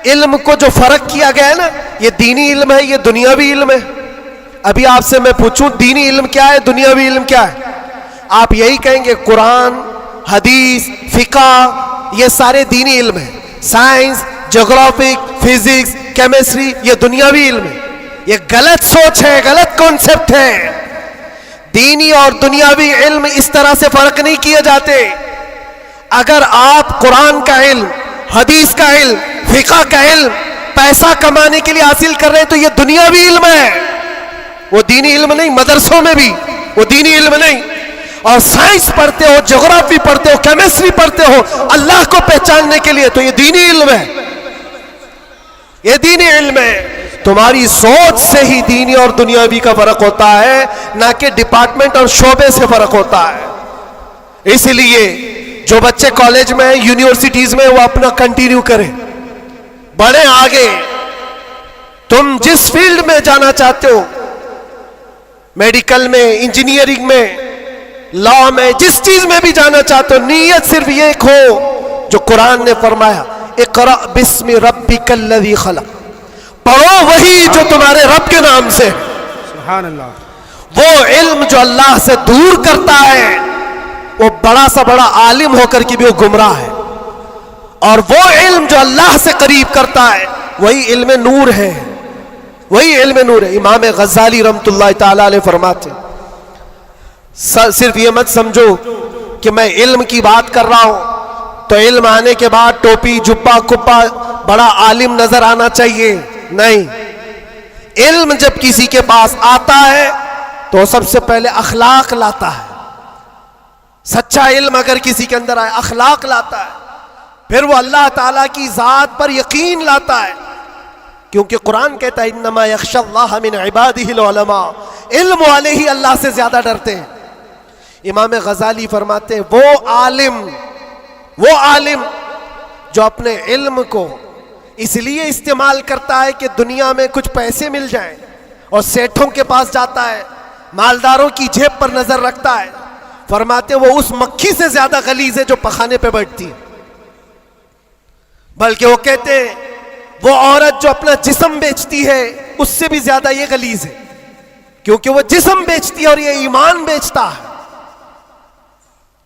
इल्म को जो फर्क किया गया है ना, ये दीनी इल्म है, ये दुनियावी इल्म है। अभी आपसे मैं पूछूं दीनी इल्म क्या है, दुनियावी इल्म क्या है, आप यही कहेंगे कुरान, हदीस, फिका, ये सारे दीनी इल्म है। साइंस, ज्योग्राफी, फिजिक्स, केमिस्ट्री, ये दुनियावी इल्म है। ये गलत सोच है, गलत कॉन्सेप्ट है। दीनी और दुनियावी इल्म इस तरह से फर्क नहीं किए जाते। अगर आप कुरान का इल्म, हदीस का इल्म, फिक़ह का इल्म पैसा कमाने के लिए हासिल कर रहे हैं तो ये दुनियावी इल्म है, वो दीनी इल्म नहीं। मदरसों में भी वो दीनी इल्म नहीं। और साइंस पढ़ते हो, ज्योग्राफी पढ़ते हो, केमिस्ट्री पढ़ते हो अल्लाह को पहचानने के लिए, तो ये दीनी इल्म है, ये दीनी इल्म है। तुम्हारी सोच से ही दीनी और दुनियावी का फर्क होता है, ना कि डिपार्टमेंट और शोबे से फर्क होता है। इसलिए जो बच्चे कॉलेज में, यूनिवर्सिटीज में, वो अपना कंटिन्यू करें, बढ़े आगे। तुम जिस फील्ड में जाना चाहते हो, मेडिकल में, इंजीनियरिंग में, लॉ में, जिस चीज में भी जाना चाहते हो, नीयत सिर्फ ये हो जो कुरान ने फरमाया, इक़रा बिस्मि रब्बिकल्लज़ी खलक़, पढ़ो वही जो तुम्हारे रब के नाम से। सुभान अल्लाह। वो इल्म जो अल्लाह से दूर करता है, वो बड़ा सा बड़ा आलिम होकर के भी वो गुमराह है। और वो इल्म जो अल्लाह से करीब करता है, वही इल्म नूर है, वही इल्म नूर है। इमाम गज़ाली रहमतुल्लाह ताला अलैह फरमाते, सिर्फ ये मत समझो कि मैं इल्म की बात कर रहा हूं तो इल्म आने के बाद टोपी, जुब्बा, कुब्बा, बड़ा आलिम नजर आना चाहिए। नहीं, इल्म जब किसी के पास आता है तो सबसे पहले अखलाक लाता है। सच्चा इल्म अगर किसी के अंदर आए, अखलाक लाता है, फिर वो अल्लाह ताला की जात पर यकीन लाता है। क्योंकि कुरान कहता है इन्नमा यख्शल्लाह मिन इबादिहिल उलमा, इल्म वाले ही अल्लाह से ज्यादा डरते हैं। इमाम गज़ाली फरमाते हैं वो आलिम जो अपने इल्म को इसलिए इस्तेमाल करता है कि दुनिया में कुछ पैसे मिल जाएं, और सेठों के पास जाता है, मालदारों की जेब पर नजर रखता है, फरमाते वो उस मक्खी से ज्यादा गलीज है जो पखाने पे बैठती है। बल्कि वो कहते हैं वो औरत जो अपना जिस्म बेचती है उससे भी ज्यादा ये गलीज है, क्योंकि वो जिस्म बेचती है और ये ईमान बेचता है।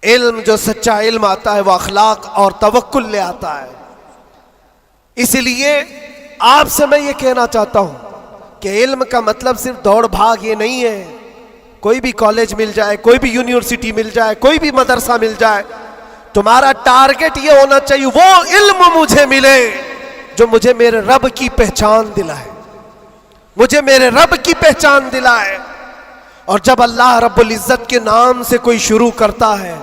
इल्म जो सच्चा इल्म आता है वो अखलाक और तवक्कुल ले आता है। इसलिए आपसे मैं ये कहना चाहता हूं कि इल्म का मतलब सिर्फ दौड़ भाग ये नहीं है। कोई भी कॉलेज मिल जाए, कोई भी यूनिवर्सिटी मिल जाए, कोई भी मदरसा मिल जाए, तुम्हारा टारगेट ये होना चाहिए वो इल्म मुझे मिले जो मुझे मेरे रब की पहचान दिलाए, मुझे मेरे रब की पहचान दिलाए। और जब अल्लाह रब्बुल इज्जत के नाम से कोई शुरू करता है,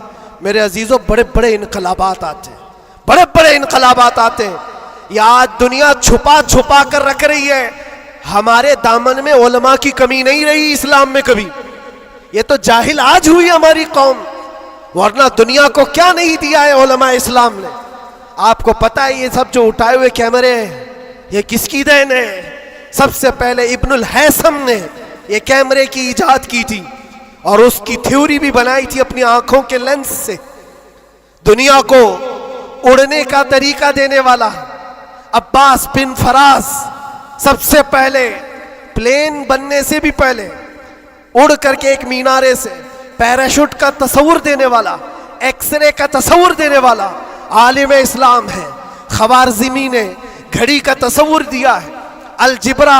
मेरे अजीजों, बड़े बड़े इनकलाबात आते हैं, बड़े बड़े इनकलाबात आते हैं। ये आज दुनिया छुपा छुपा कर रख रही है। हमारे दामन में उलमा की कमी नहीं रही इस्लाम में कभी। ये तो जाहिल आज हुई हमारी कौम, वरना दुनिया को क्या नहीं दिया है उलमा इस्लाम ने। आपको पता है ये सब जो उठाए हुए कैमरे हैं ये किसकी देन है? सबसे पहले इब्नुल हैसम ने ये कैमरे की इजाद की थी और उसकी थ्योरी भी बनाई थी अपनी आंखों के लेंस से। दुनिया को उड़ने का तरीका देने वाला अब्बास बिन फराज सबसे पहले प्लेन बनने से भी पहले उड़ करके एक मीनारे से पैराशूट का तस्वुर देने वाला, एक्सरे का तस्वुर देने वाला आलिम इस्लाम है। खवारज़मी ने घड़ी का तस्वुर दिया है। अलजिब्रा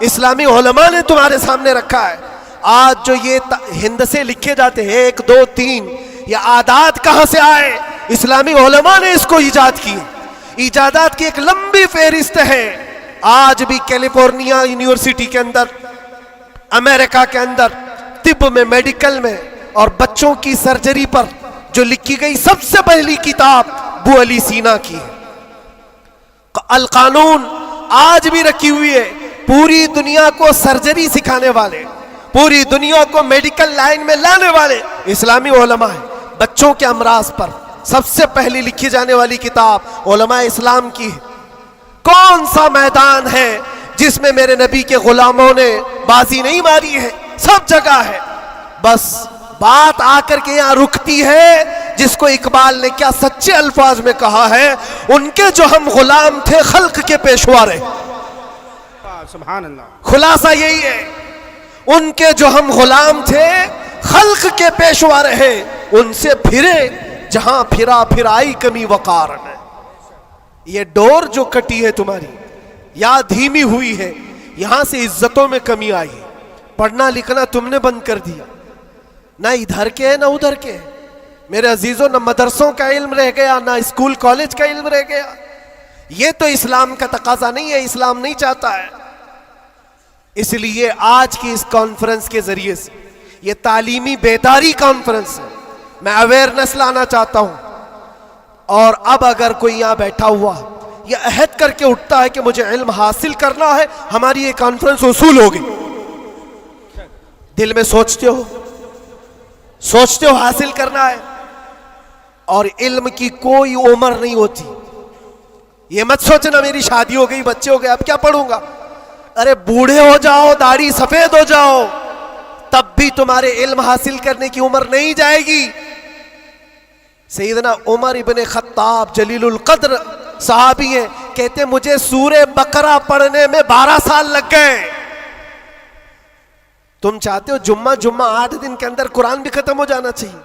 इस्लामी उलमा ने तुम्हारे सामने रखा है। आज जो ये हिंद से लिखे जाते हैं 1 2 3, ये आदात कहां से आए? इस्लामी उलमा ने इसको ईजाद की। इजादात की एक लंबी फहरिस्त है। आज भी कैलिफोर्निया यूनिवर्सिटी के अंदर, अमेरिका के अंदर तिब में, मेडिकल में और बच्चों की सर्जरी पर जो लिखी गई सबसे पहली किताब अबू अली सीना की है। अल कानून आज भी रखी हुई है। पूरी दुनिया को सर्जरी सिखाने वाले, पूरी दुनिया को मेडिकल लाइन में लाने वाले इस्लामी उलमा है। बच्चों के अमराज पर सबसे पहली लिखी जाने वाली किताब उलमा इस्लाम की है। कौन सा मैदान है जिसमें मेरे नबी के गुलामों ने बाजी नहीं मारी है? सब जगह है। बस बात आकर के यहां रुकती है जिसको इकबाल ने क्या सच्चे अल्फाज में कहा है, उनके जो हम गुलाम थे खल्क के पेशवा रहे। सुभान अल्लाह। खुलासा यही है, उनके जो हम गुलाम थे खल्क के पेशवा रहे, उनसे फिरे जहां फिरा फिराई कमी वकार ने। ये डोर जो कटी है तुम्हारी या धीमी हुई है, यहां से इज्जतों में कमी आई है। पढ़ना लिखना तुमने बंद कर दिया, ना इधर के है ना उधर के है। मेरे अजीजों, ना मदरसों का इल्म रह गया, ना स्कूल कॉलेज का इल्म रह गया। ये तो इस्लाम का तकाजा नहीं है, इस्लाम नहीं चाहता है। इसलिए आज की इस कॉन्फ्रेंस के जरिए से, ये तालीमी बेदारी कॉन्फ्रेंस है, मैं अवेयरनेस लाना चाहता हूं। और अब अगर कोई यहां बैठा हुआ ये अहद करके उठता है कि मुझे इल्म हासिल करना है, हमारी ये कॉन्फ्रेंस वसूल होगी। दिल में सोचते हो हासिल करना है, और इल्म की कोई उम्र नहीं होती। ये मत सोचना मेरी शादी हो गई, बच्चे हो गए, अब क्या पढ़ूंगा। अरे बूढ़े हो जाओ, दाढ़ी सफेद हो जाओ, तब भी तुम्हारे इल्म हासिल करने की उम्र नहीं जाएगी। सैयदना उमर इब्ने खत्ताब जलीलुल कद्र सहाबी हैं, कहते मुझे सूरे बकरा पढ़ने में 12 साल लग गए। तुम चाहते हो जुम्मा 8 दिन के अंदर कुरान भी खत्म हो जाना चाहिए।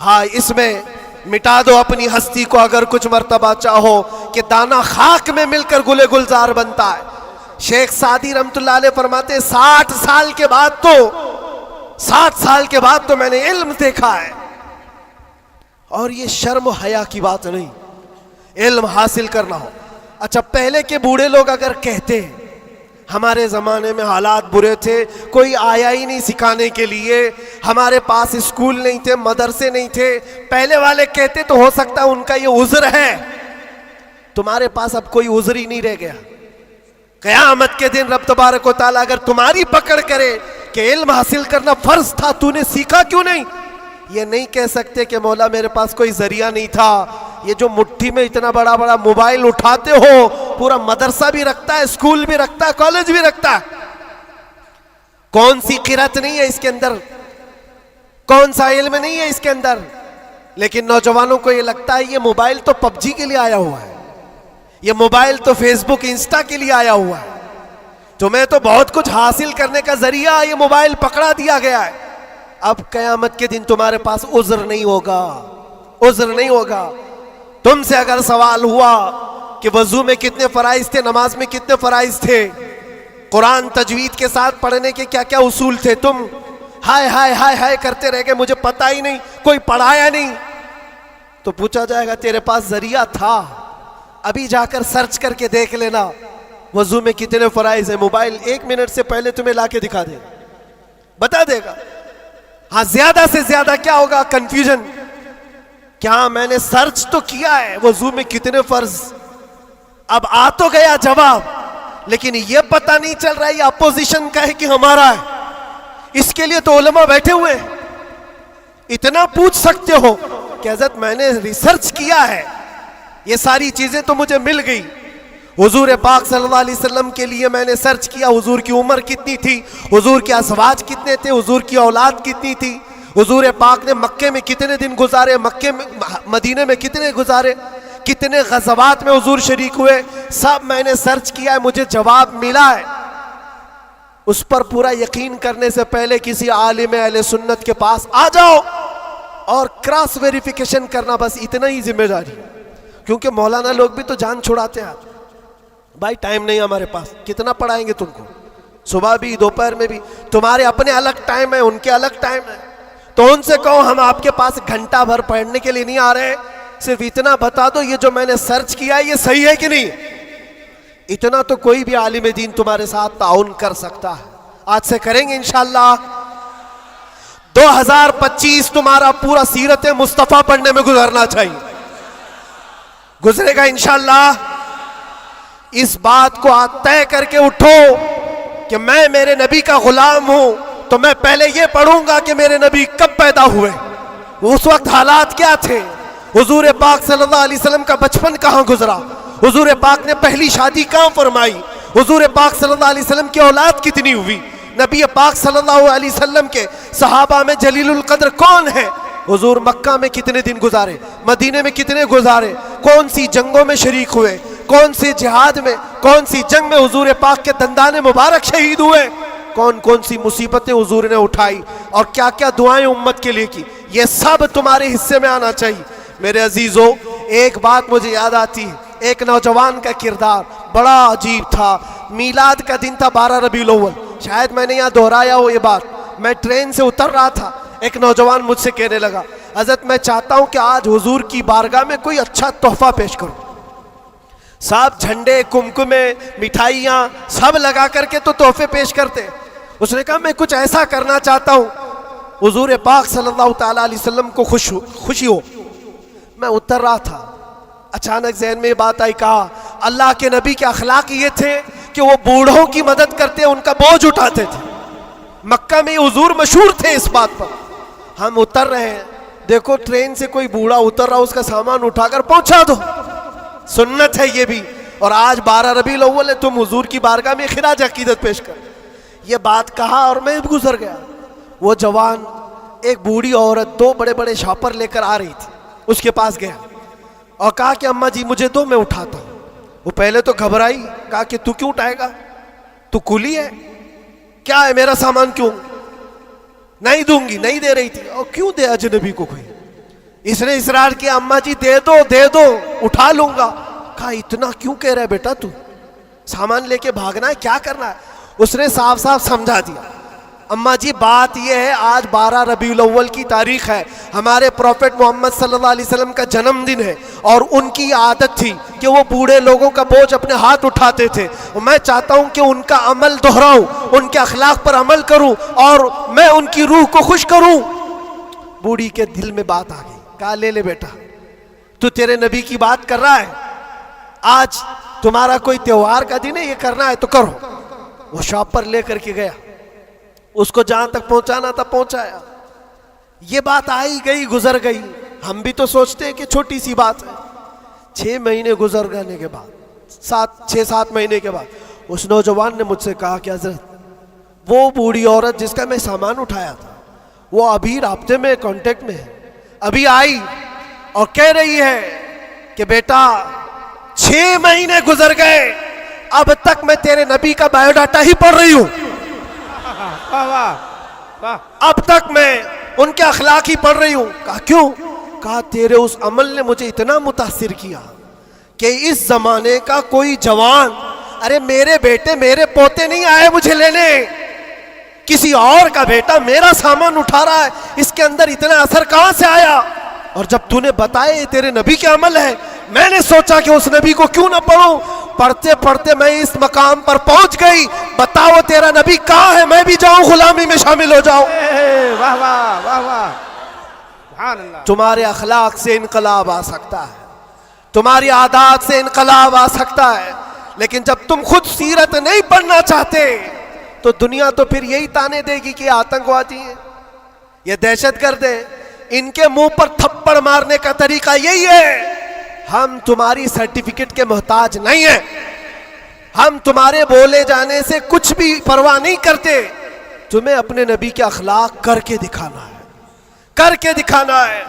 हाँ, इसमें मिटा दो अपनी हस्ती को अगर कुछ मर्तबा चाहो कि दाना खाक में मिलकर गुले गुलजार बनता है। शेख सादी रहमतुल्लाह अलैह फरमाते 60 साल के बाद तो मैंने इल्म देखा है। और ये शर्म हया की बात नहीं, इल्म हासिल करना हो। अच्छा, पहले के बूढ़े लोग अगर कहते हैं हमारे ज़माने में हालात बुरे थे, कोई आया ही नहीं सिखाने के लिए, हमारे पास स्कूल नहीं थे, मदरसे नहीं थे, पहले वाले कहते तो हो सकता है उनका ये उज़्र है। तुम्हारे पास अब कोई उज़्र ही नहीं रह गया। क़यामत के दिन रब तबारक व तआला अगर तुम्हारी पकड़ करे कि इल्म हासिल करना फ़र्ज था, तूने सीखा क्यों नहीं, ये नहीं कह सकते कि मौला मेरे पास कोई जरिया नहीं था। ये जो मुट्ठी में इतना बड़ा बड़ा मोबाइल उठाते हो, पूरा मदरसा भी रखता है, स्कूल भी रखता है, कॉलेज भी रखता है। कौन सी किरत नहीं है इसके अंदर, कौन सा इल्म नहीं है इसके अंदर। लेकिन नौजवानों को ये लगता है ये मोबाइल तो पबजी के लिए आया हुआ है, ये मोबाइल तो फेसबुक इंस्टा के लिए आया हुआ है, तुम्हें तो बहुत कुछ हासिल करने का जरिया ये मोबाइल पकड़ा दिया गया है। अब कयामत के दिन तुम्हारे पास उज़्र नहीं होगा। तुमसे अगर सवाल हुआ कि वजू में कितने फराइज थे, नमाज में कितने फराइज थे, कुरान तजवीद के साथ पढ़ने के क्या क्या उसूल थे, तुम हाय हाय हाय हाय करते रह गए, मुझे पता ही नहीं, कोई पढ़ाया नहीं, तो पूछा जाएगा तेरे पास जरिया था, अभी जाकर सर्च करके देख लेना वजू में कितने फराइज है। मोबाइल 1 मिनट से पहले तुम्हें लाके दिखा देगा, बता देगा। हाँ, ज्यादा से ज्यादा क्या होगा, कंफ्यूजन। क्या मैंने सर्च तो किया है वजू में कितने फर्ज, अब आ तो गया जवाब, लेकिन यह पता नहीं चल रहा है ये अपोजिशन का है कि हमारा है। इसके लिए तो उलमा बैठे हुए हैं। इतना पूछ सकते हो कि हज़रत मैंने रिसर्च किया है, ये सारी चीजें तो मुझे मिल गई। हुजूर पाक सल्लल्लाहु अलैहि वसल्लम के लिए मैंने सर्च किया, हुजूर की उम्र कितनी थी, हुजूर के अज़वाज कितने थे, हुजूर की औलाद कितनी थी, हुजूर पाक ने मक्के में कितने दिन गुजारे, मक्के में मदीने में कितने गुजारे, कितने गज़वात में हुजूर शरीक हुए, सब मैंने सर्च किया है, मुझे जवाब मिला है। उस पर पूरा यकीन करने से पहले किसी आलिम अहले सुन्नत के पास आ जाओ और क्रॉस वेरिफिकेशन करना, बस इतना ही जिम्मेदारी। क्योंकि मौलाना लोग भी तो जान छुड़ाते हैं। भाई टाइम नहीं हमारे पास, कितना पढ़ाएंगे तुमको, सुबह भी दोपहर में भी, तुम्हारे अपने अलग टाइम है, उनके अलग टाइम है। तो उनसे कहो हम आपके पास घंटा भर पढ़ने के लिए नहीं आ रहे, सिर्फ इतना बता दो ये जो मैंने सर्च किया है ये सही है कि नहीं। इतना तो कोई भी आलिम दीन तुम्हारे साथ ताउन कर सकता है। आज से करेंगे इंशाअल्लाह। 2025 तुम्हारा पूरा सीरत मुस्तफ़ा पढ़ने में गुजरना चाहिए, गुजरेगा इंशाअल्लाह। इस बात को आज तय करके उठो कि मैं मेरे नबी का गुलाम हूं, तो मैं पहले ये पढ़ूंगा कि मेरे नबी कब पैदा हुए, उस वक्त हालात क्या थे, हुजूर पाक सल्लल्लाहु अलैहि वसल्लम का बचपन कहां गुजरा, हुजूर पाक ने पहली शादी कहां फरमाई, हुजूर पाक सल्लल्लाहु अलैहि वसल्लम की औलाद कितनी हुई, नबी पाक सल्लल्लाहु अलैहि वसल्लम के सहाबा में जलीलुल कद्र कौन है, हुजूर मक्का में कितने दिन गुजारे, मदीने में कितने गुजारे, कौन सी जंगों में शरीक हुए, कौन सी जिहाद में, कौन सी जंग में हुजूर पाक के दंदाने मुबारक शहीद हुए, कौन कौन सी मुसीबतें हुजूर ने उठाई और क्या क्या दुआएं उम्मत के लिए की, ये सब तुम्हारे हिस्से में आना चाहिए। मेरे अजीजों, एक बात मुझे याद आती है, एक नौजवान का किरदार बड़ा अजीब था। मीलाद का दिन था 12 रबीउल अव्वल, शायद मैंने यहाँ दोहराया हो ये बात। मैं ट्रेन से उतर रहा था, एक नौजवान मुझसे कहने लगा, हज़रत मैं चाहता हूँ कि आज हुजूर की बारगाह में कोई अच्छा तोहफा पेश करूँ। सब झंडे, कुमकुमे, मिठाइयाँ सब लगा करके तो तोहफे पेश करते। उसने कहा मैं कुछ ऐसा करना चाहता हूँ हुजूर पाक सल्लल्लाहु ताला अलैहि वसल्लम को खुशी हो। मैं उतर रहा था, अचानक ज़हन में बात आई, कहा अल्लाह के नबी के अखलाक ये थे कि वो बूढ़ों की मदद करते, उनका बोझ उठाते थे। मक्का में हुजूर मशहूर थे इस बात पर। हम उतर रहे हैं, देखो ट्रेन से कोई बूढ़ा उतर रहा, उसका सामान उठाकर पहुंचा दो, सुन्नत है ये भी। और आज 12 रबीउल अव्वल है, तुम हुजूर की बारगाह में खिराज अकीदत पेश कर। ये बात कहा और मैं गुजर गया। वो जवान एक बूढ़ी औरत 2 बड़े बड़े शॉपर लेकर आ रही थी, उसके पास गया और कहा कि अम्मा जी मुझे दो, मैं उठाता हूँ। वो पहले तो घबराई, कहा कि तू क्यों उठाएगा, तू कुली है क्या है, मेरा सामान क्यों? नहीं दूंगी, नहीं दे रही थी। और क्यों दे अजनबी को कोई? इसने इसरार किया, अम्मा जी दे दो, उठा लूंगा। कहा इतना क्यों कह रहा है बेटा, तू सामान लेके भागना है, क्या करना है? उसने साफ साफ समझा दिया, अम्मा जी बात यह है आज 12 रबीउल अव्वल की तारीख है, हमारे प्रॉफेट मोहम्मद सल्लल्लाहु अलैहि वसल्लम का जन्मदिन है और उनकी आदत थी कि वो बूढ़े लोगों का बोझ अपने हाथ उठाते थे। मैं चाहता हूं कि उनका अमल दोहराऊं, उनके अखलाक पर अमल करूं और मैं उनकी रूह को खुश करूं। बूढ़ी के दिल में बात आ गई, कहा ले बेटा, तू तेरे नबी की बात कर रहा है, आज तुम्हारा कोई त्योहार का दिन है, ये करना है तो करो। वो शॉप पर लेकर के गया, उसको जहां तक पहुंचाना था पहुंचाया। ये बात आई गई, गुजर गई। हम भी तो सोचते हैं कि छोटी सी बात है। 6 महीने गुजर जाने के बाद, 6-7 महीने के बाद, उस नौजवान ने मुझसे कहा कि हजरत वो बूढ़ी औरत जिसका मैं सामान उठाया था, वो अभी राब्ते में, कांटेक्ट में है, अभी आई और कह रही है कि बेटा 6 महीने गुजर गए, अब तक मैं तेरे नबी का बायोडाटा ही पढ़ रही हूं, अब तक मैं उनके अखलाक ही पढ़ रही हूं। कहा क्यों? कहा तेरे उस अमल ने मुझे इतना मुतासिर किया कि इस जमाने का कोई जवान, अरे मेरे बेटे मेरे पोते नहीं आए मुझे लेने, किसी और का बेटा मेरा सामान उठा रहा है, इसके अंदर इतना असर कहां से आया? और जब तूने बताया ये तेरे नबी के अमल है, मैंने सोचा कि उस नबी को क्यों ना पढ़ूं। पढ़ते पढ़ते मैं इस मकाम पर पहुंच गई। बताओ तेरा नबी कहां है, मैं भी जाऊं गुलामी में शामिल हो जाऊं। वाह वाह वाह वाह, सुभान अल्लाह। तुम्हारे अखलाक से इनकलाब आ सकता है, तुम्हारी आदत से इनकलाब आ सकता है, लेकिन जब तुम खुद सीरत नहीं पढ़ना चाहते तो दुनिया तो फिर यही ताने देगी कि आतंकवादी है, ये दहशतगर्द है, इनके मुंह पर थप्पड़ मारने का तरीका यही है। हम तुम्हारी सर्टिफिकेट के मोहताज नहीं है, हम तुम्हारे बोले जाने से कुछ भी परवाह नहीं करते। तुम्हें अपने नबी के अखलाक करके दिखाना है, करके दिखाना है,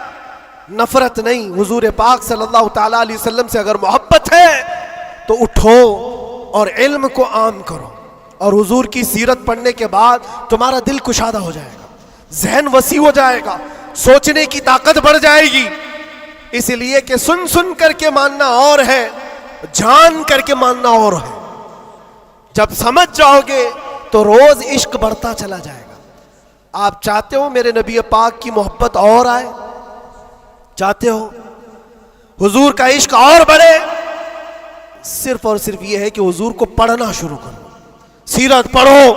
नफरत नहीं। हुजूर पाक सल्लल्लाहु ताला अलैहि वसल्लम से अगर मोहब्बत है तो उठो और इल्म को आम करो, और हुजूर की सीरत पढ़ने के बाद तुम्हारा दिल कुशादा हो जाएगा, जहन वसी हो जाएगा, सोचने की ताकत बढ़ जाएगी। इसलिए कि सुन सुन करके मानना और है, जान करके मानना और है। जब समझ जाओगे तो रोज इश्क बढ़ता चला जाएगा। आप चाहते हो मेरे नबी पाक की मोहब्बत और आए, चाहते हो हुजूर का इश्क और बढ़े, सिर्फ और सिर्फ यह है कि हुजूर को पढ़ना शुरू करो, सीरत पढ़ो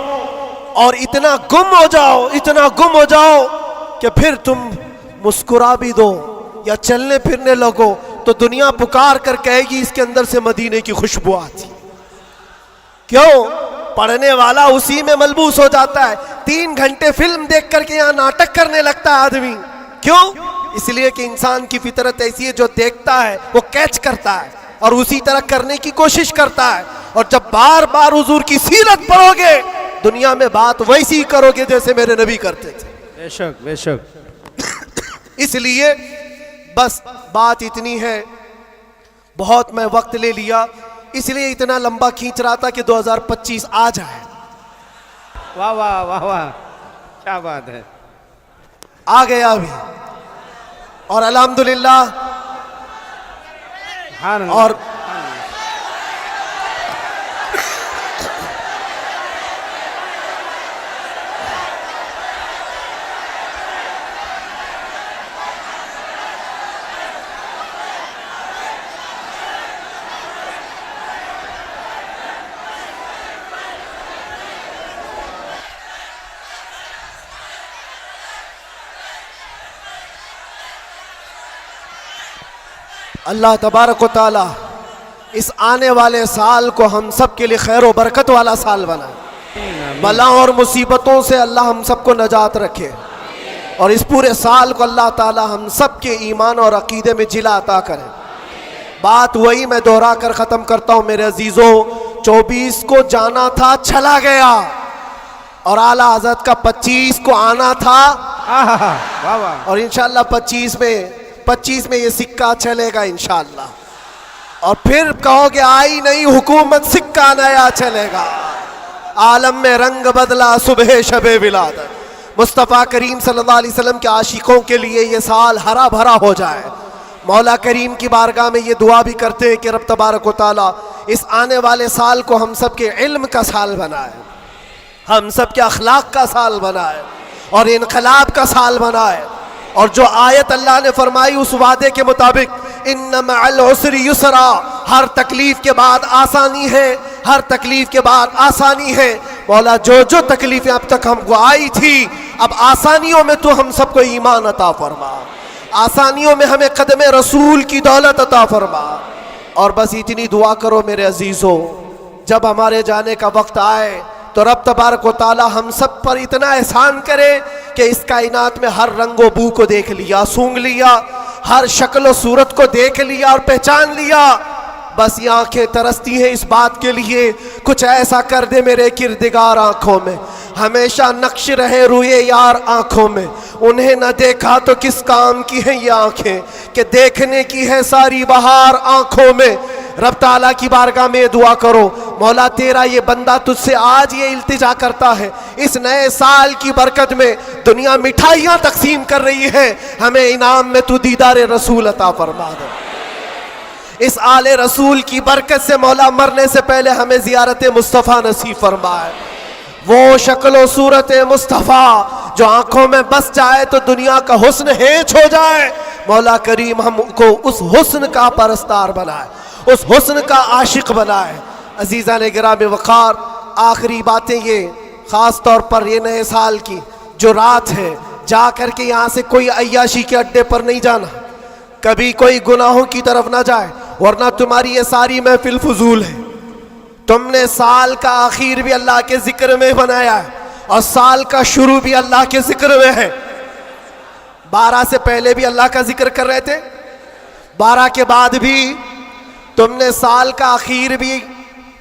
और इतना गुम हो जाओ, इतना गुम हो जाओ कि फिर तुम मुस्कुरा भी दो या चलने फिरने लगो तो दुनिया पुकार कर कहेगी इसके अंदर से मदीने की खुशबू आती। क्यों? पढ़ने वाला उसी में मलबूस हो जाता है। 3 घंटे फिल्म देख करके यहाँ नाटक करने लगता है आदमी। क्यों? इसलिए कि इंसान की फितरत ऐसी है, जो देखता है वो कैच करता है और उसी तरह करने की कोशिश करता है। और जब बार बार हुजूर की सीरत पढ़ोगे, दुनिया में बात वैसी करोगे जैसे मेरे नबी करते थे। बेशक बेशक। इसलिए बस बात इतनी है, बहुत मैं वक्त ले लिया, इसलिए इतना लंबा खींच रहा था कि 2025 आ जाए। वाह वाह वाह वाह, क्या बात है। आ गया अभी और अल्हम्दुलिल्लाह। और अल्लाह तबारक व तआला इस आने वाले साल को हम सब के लिए खैर व बरकत वाला साल बनाए। बला और मुसीबतों से अल्लाह हम सबको नजात रखे और इस पूरे साल को अल्लाह ताला हम सब के ईमान और अकीदे में जिला अता करे। बात वही मैं दोहरा कर ख़त्म करता हूँ मेरे अजीज़ों, 24 को जाना था चला गया और आला हज़रत का 25 को आना था वाह वाह। और इंशाअल्लाह 25 में ये सिक्का चलेगा इंशाअल्लाह। और फिर कहोगे आई नहीं हुकूमत, सिक्का नया चलेगा। आलम में रंग बदला सुबह शबे विलादत। मुस्तफ़ा करीम सल्लल्लाहु अलैहि वसल्लम के आशिकों के लिए ये साल हरा भरा हो जाए। मौला करीम की बारगाह में ये दुआ भी करते हैं कि रब तबारक व तआला इस आने वाले साल को हम सब के इल्म का साल बनाए, हम सब के अखलाक का साल बनाए और इनकलाब का साल बनाए। और जो आयत अल्लाह ने फरमाई उस वादे के मुताबिक, इन्ना मअल उसरि युसरा, हर तकलीफ के बाद आसानी है, हर तकलीफ के बाद आसानी है। मौला जो जो तकलीफें अब तक हमको आई थी, अब आसानियों में तो हम सबको ईमान अता फरमा, आसानियों में हमें कदम रसूल की दौलत अता फरमा। और बस इतनी दुआ करो मेरे अजीज़ों, जब हमारे जाने का वक्त आए तो रब तबारक व तआला हम सब पर इतना एहसान करे कि इस कायनात में हर रंगो बू को देख लिया, सूंघ लिया, हर शक्ल सूरत को देख लिया और पहचान लिया। बस ये आंखें तरसती हैं इस बात के लिए, कुछ ऐसा कर दे मेरे किरदिगार आंखों में, हमेशा नक्श रहे रुए यार आंखों में। उन्हें न देखा तो किस काम की है ये आंखें, कि देखने की है सारी बहार आंखों में। रब ताला की बारगाह में दुआ करो, मौला तेरा ये बंदा तुझसे आज ये इल्तिजा करता है, इस नए साल की बरकत में दुनिया मिठाइयाँ तकसीम कर रही है, हमें इनाम में तू दीदार रसूल अता फरमा दे। इस आले रसूल की बरकत से मौला मरने से पहले हमें ज़ियारत मुस्तफ़ा नसीब फरमाए। वो शक्ल सूरत मुस्तफ़ा जो आंखों में बस जाए तो दुनिया का हुस्न हेच हो जाए। मौला करीम हमको उस हुस्न का परस्तार बनाए, उस हुस्न का आशिक बनाए। अजीज़ा ने गिराम वक़ार, आखिरी बातें ये, ख़ास तौर पर ये नए साल की जो रात है, जा कर के यहाँ से कोई अय्याशी के अड्डे पर नहीं जाना, कभी कोई गुनाहों की तरफ ना जाए, वरना तुम्हारी ये सारी महफिल फजूल है। तुमने साल का आखिर भी अल्लाह के जिक्र में बनाया है और साल का शुरू भी अल्लाह के जिक्र में है। 12 से पहले भी अल्लाह का जिक्र कर रहे थे, 12 के बाद भी तुमने साल का आखिर भी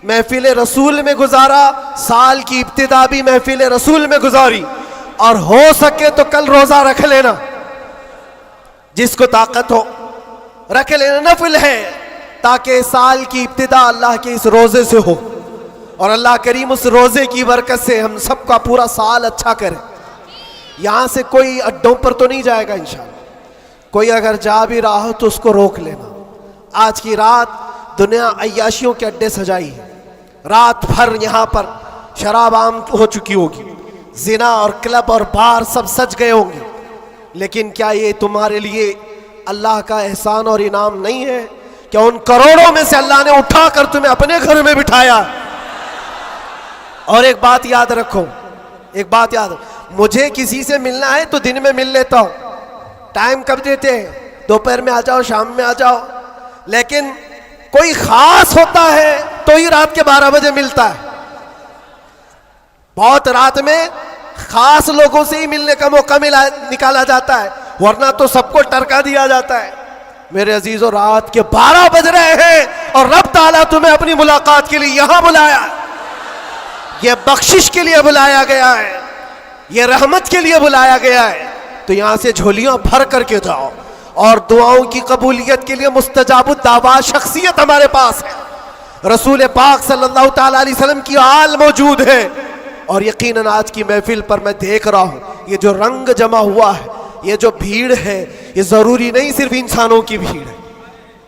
महफिल रसूल में गुजारा, साल की इब्तिदा भी महफिल रसूल में गुजारी। और हो सके तो कल रोजा रख लेना, जिसको ताकत हो रख लेना, नफिल है, ताकि साल की इब्तिदा अल्लाह के इस रोजे से हो और अल्लाह करीम उस रोजे की बरकत से हम सबका पूरा साल अच्छा करे। यहाँ से कोई अड्डों पर तो नहीं जाएगा इंशाअल्लाह, कोई अगर जा भी रहा हो तो उसको रोक लेना। आज की रात दुनिया अय्याशियों के अड्डे सजाई है, रात भर यहाँ पर शराब आम हो चुकी होगी, जिना और क्लब और बार सब सज गए होंगे, लेकिन क्या ये तुम्हारे लिए अल्लाह का एहसान और इनाम नहीं है? क्या उन करोड़ों में से अल्लाह ने उठाकर तुम्हें अपने घर में बिठाया? और एक बात याद रखो, एक बात याद, मुझे किसी से मिलना है तो दिन में मिल लेता हूं, टाइम कब देते हैं? दोपहर में आ जाओ, शाम में आ जाओ, लेकिन कोई खास होता है तो ही रात के 12 बजे मिलता है। बहुत रात में खास लोगों से ही मिलने का मौका निकाला जाता है, वरना तो सबको टरका दिया जाता है। मेरे अजीजों, रात के 12 बज रहे हैं और रब ताला तुम्हें अपनी मुलाकात के लिए यहां बुलाया, यह बख्शिश के लिए बुलाया गया है, यह रहमत के लिए बुलाया गया है। तो यहां से झोलियां भर करके जाओ और दुआओं की कबूलियत के लिए मुस्तजाबुद दावा शख्सियत हमारे पास है। रसूल पाक सल्लल्लाहु ताला अलैहि वसल्लम की आल मौजूद है और यकीनन आज की महफिल पर मैं देख रहा हूं, ये जो रंग जमा हुआ है, ये जो भीड़ है, ये जरूरी नहीं सिर्फ इंसानों की भीड़ है,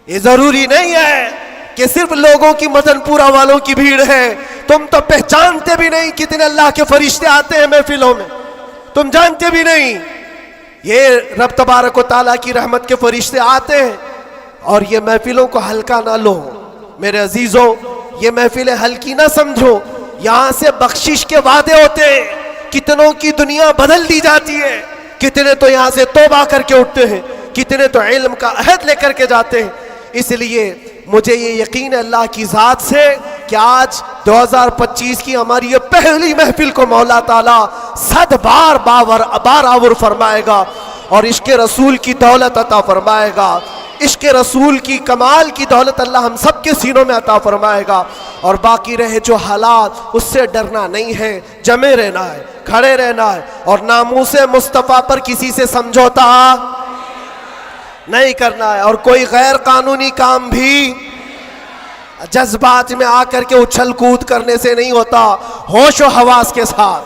ये जरूरी नहीं है कि सिर्फ लोगों की मदनपुरा वालों की भीड़ है। तुम तो पहचानते भी नहीं कितने अल्लाह के फरिश्ते आते हैं महफिलों में, तुम जानते भी नहीं। ये रब तबारक व ताला की रहमत के फरिश्ते आते हैं और ये महफिलों को हल्का ना लो मेरे अजीजों, ये महफिलें हल्की ना समझो। यहां से बख्शिश के वादे होते हैं, कितनों की दुनिया बदल दी जाती है, कितने तो यहां से तौबा करके उठते हैं, कितने तो इल्म का अहद लेकर के जाते हैं। इसलिए मुझे ये यकीन है अल्लाह की ज़ात से कि आज 2025 की हमारी ये पहली महफिल को मौला ताला 100 बार बारावर फरमाएगा और इश्क़ रसूल की दौलत अता फरमाएगा। इश्क़ रसूल की कमाल की दौलत अल्लाह हम सब के सीनों में अता फरमाएगा। और बाकी रहे जो हालात, उससे डरना नहीं है, जमे रहना है, खड़े रहना है और नामूसे मुस्तफ़ा पर किसी से समझौता नहीं करना है। और कोई गैर कानूनी काम भी जज्बात में आकर के उछल कूद करने से नहीं होता। होशो हवास के साथ,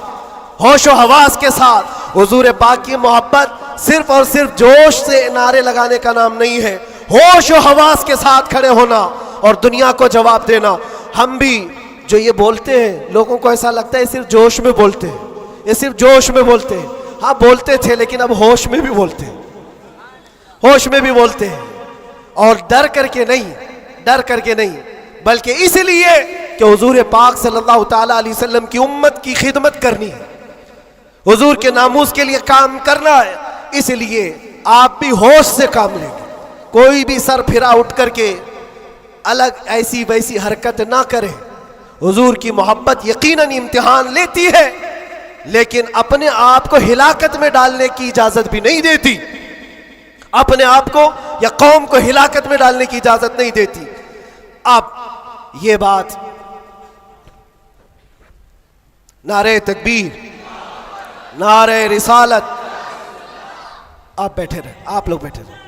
होशो हवास के साथ हुजूर पाक की मोहब्बत सिर्फ और सिर्फ जोश से नारे लगाने का नाम नहीं है। होशो हवास के साथ खड़े होना और दुनिया को जवाब देना। हम भी जो ये बोलते हैं, लोगों को ऐसा लगता है सिर्फ जोश में बोलते हैं, ये सिर्फ जोश में बोलते हैं। हाँ बोलते थे, लेकिन अब होश में भी बोलते हैं, होश में भी बोलते हैं। और डर करके नहीं, डर करके नहीं, बल्कि इसलिए कि हुजूर पाक सल्लल्लाहु ताला अलैहि वसल्लम की उम्मत की खिदमत करनी है, हुजूर के नामूस के लिए काम करना है। इसलिए आप भी होश से काम लेंगे, कोई भी सर फिरा उठ करके अलग ऐसी वैसी हरकत ना करें। हुजूर की मोहब्बत यकीनन इम्तिहान लेती है, लेकिन अपने आप को हिलाकत में डालने की इजाजत भी नहीं देती, अपने आप को या कौम को हिलाकत में डालने की इजाजत नहीं देती। अब ये बात, नारे तकबीर, नारे रिसालत, आप बैठे रहे, आप लोग बैठे रहे।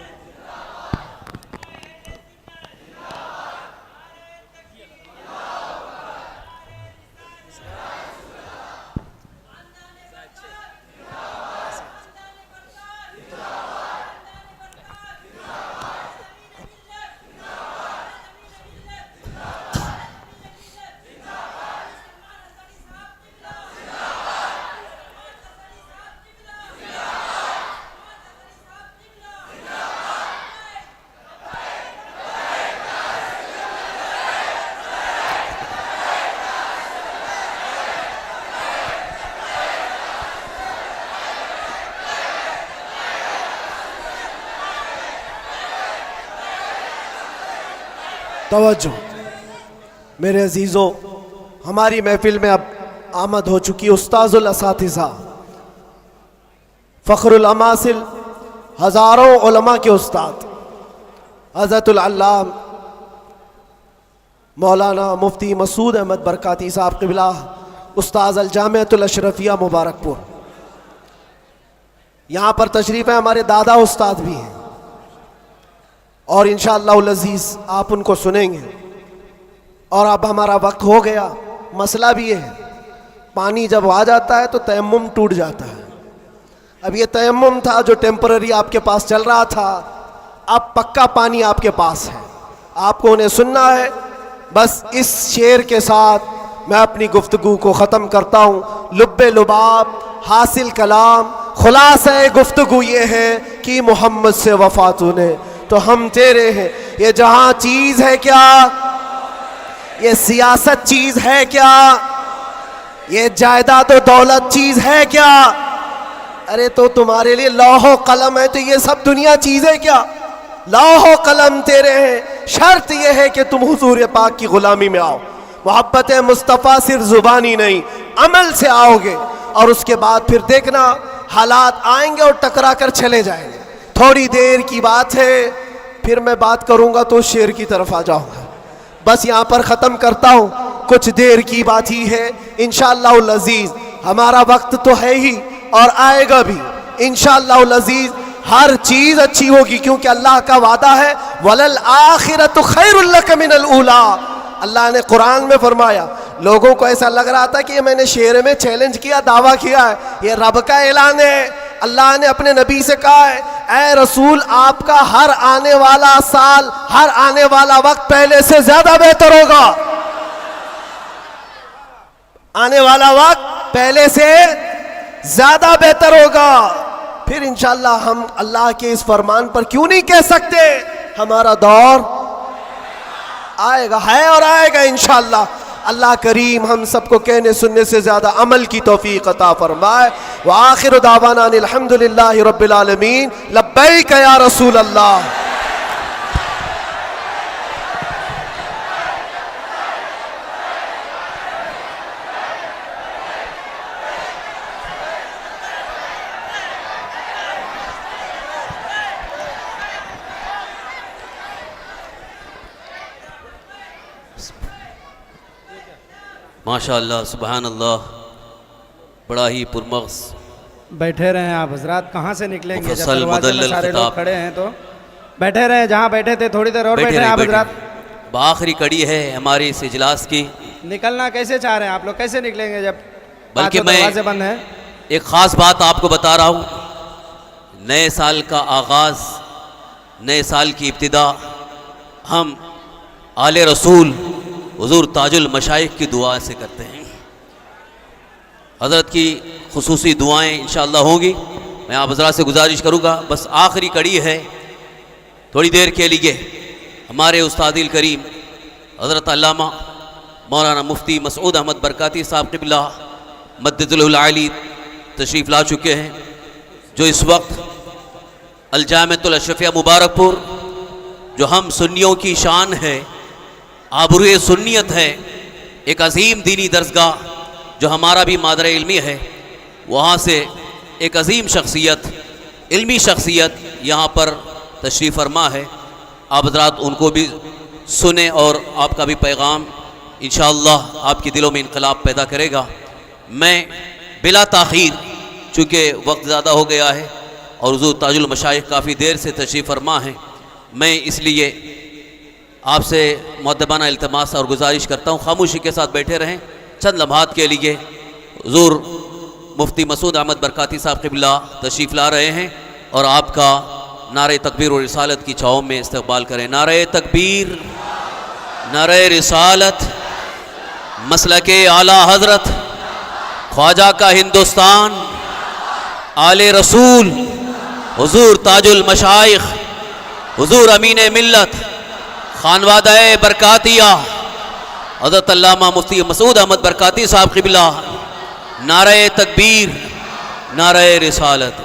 तवज्जो मेरे अजीज़ों, हमारी महफिल में अब आमद हो चुकी उस्ताजुल असातिज़ा, फ़ख्रुल अमासिल, हज़ारों उलमा के उस्ताद हज़रतुल अल्लाम मौलाना मुफ्ती मसूद अहमद बरकाती साहब क़िबला, उस्ताद अल जामिअतुल अशरफिया मुबारकपुर। यहाँ पर तशरीफ़ है, हमारे दादा उस्ताद भी हैं और इंशाअल्लाहुल अज़ीज़ आप उनको सुनेंगे। और अब हमारा वक्त हो गया। मसला भी है, पानी जब आ जाता है तो तयम्मुम टूट जाता है। अब ये तयम्मुम था जो टेम्पररी आपके पास चल रहा था, अब पक्का पानी आपके पास है, आपको उन्हें सुनना है। बस इस शेर के साथ मैं अपनी गुफ्तगू को ख़त्म करता हूँ। लुब्बे लुबाब हासिल कलाम, खुलासा गुफ्तगू ये है कि मोहम्मद से वफ़ा तूने तो हम तेरे हैं। ये जहां चीज है क्या, ये सियासत चीज है क्या, ये जायदाद और दौलत चीज है क्या? अरे तो तुम्हारे लिए लौहो कलम है तो ये सब दुनिया चीज है क्या? लौहो कलम तेरे हैं, शर्त ये है कि तुम हुजूर पाक की गुलामी में आओ। मोहब्बत मुस्तफ़ा सिर्फ जुबानी नहीं, अमल से आओगे और उसके बाद फिर देखना हालात आएंगे और टकरा कर चले जाएंगे। थोड़ी देर की बात है, फिर मैं बात करूंगा तो शेर की तरफ आ जाऊंगा। बस यहाँ पर ख़त्म करता हूँ, कुछ देर की बात ही है। इंशाअल्लाहुल अज़ीज़ हमारा वक्त तो है ही और आएगा भी। इंशाअल्लाहुल अज़ीज़ हर चीज़ अच्छी होगी, क्योंकि अल्लाह का वादा है वलल आखिरतु खैरुल लक मिनल ऊला। अल्लाह ने कुरान में फरमाया। लोगों को ऐसा लग रहा था कि ये मैंने शेर में चैलेंज किया, दावा किया है, ये रब का ऐलान है। अल्लाह ने अपने नबी से कहा है, ऐ रसूल आपका हर आने वाला साल, हर आने वाला वक्त पहले से ज्यादा बेहतर होगा। आने वाला वक्त पहले से ज्यादा बेहतर होगा। फिर इंशाअल्लाह हम अल्लाह के इस फरमान पर क्यों नहीं कह सकते हमारा दौर आएगा, है और आएगा इंशाअल्लाह। अल्लाह करीम हम सबको कहने सुनने से ज़्यादा अमल की तौफीक अता फरमाए। व आखिर दावाना अल्हम्दुलिल्लाहि रब्बिल आलमीन, लब्बैक या रसूल अल्लाह। माशाअल्लाह, सुभान अल्लाह, बड़ा ही पुरमग़्ज़। बैठे रहे आप हजरात, कहाँ से निकलेंगे? जब मुफस्सल दरवाजे में मुदल्लल सारे खिताब। लोग खड़े हैं तो बैठे रहे, जहाँ बैठे थे थोड़ी देर और बैठे हैं आप हजरात। आखिरी कड़ी है हमारे इस इजलास की। निकलना कैसे चाह रहे हैं आप लोग? कैसे निकलेंगे जब बल्कि पांचों मैं दरवाजे बंद हैं? एक ख़ास बात आपको बता रहा हूँ। नए साल का आगाज़, नए साल की इब्तिदा हम आले रसूल हुज़ूर ताजुल मशाइख की दुआ से करते हैं। हज़रत की खुसूसी दुआएं इंशाअल्लाह होंगी। मैं आप हज़रात से गुजारिश करूँगा, बस आखिरी कड़ी है, थोड़ी देर के लिए हमारे उस्तादिल करीम हज़रत अल्लामा मौलाना मुफ्ती मसूद अहमद बरकाती साहब क़िबला मद्दुल आली तशरीफ़ ला चुके हैं, जो इस वक्त अल-जामिअतुल अशरफिया मुबारकपुर, जो हम सुन्नियों की शान है, आबरूए सुन्नियत है, एक अजीम दीनी दरसगाह जो हमारा भी मादर इल्मी है, वहाँ से एक अजीम शख्सियत, इल्मी शख्सियत यहाँ पर तशरीफ़ फरमा है। आप हज़रात उनको भी सुने और आपका भी पैगाम इंशाअल्लाह आपके दिलों में इनकलाब पैदा करेगा। मैं बिला ताख़ीर, चूँकि वक्त ज़्यादा हो गया है और हुज़ूर ताजुल मशाइख काफ़ी देर से तशरीफ़ फरमा है, मैं इसलिए आपसे मुअद्दबाना इल्तिमास और गुजारिश करता हूँ, खामोशी के साथ बैठे रहें। चंद लम्हात के लिए हुज़ूर मुफ्ती मसूद अहमद बरकाती साहब क़िबला तशरीफ़ ला रहे हैं और आपका नारे तकबीर और रिसालत की छाँव में इस्तक़बाल करें। नारे तकबीर, नारे रिसालत, मसलके आला हज़रत, ख्वाजा का हिंदुस्तान, आले रसूल, हुज़ूर ताजुल मशाइख, हुज़ूर अमीन मिल्लत, खानवादा बरकातिया हज़रत अल्लामा मुफ्ती मसूद अहमद बरकाती साहब क़िबला। नारे तकबीर, नारे रिसालत।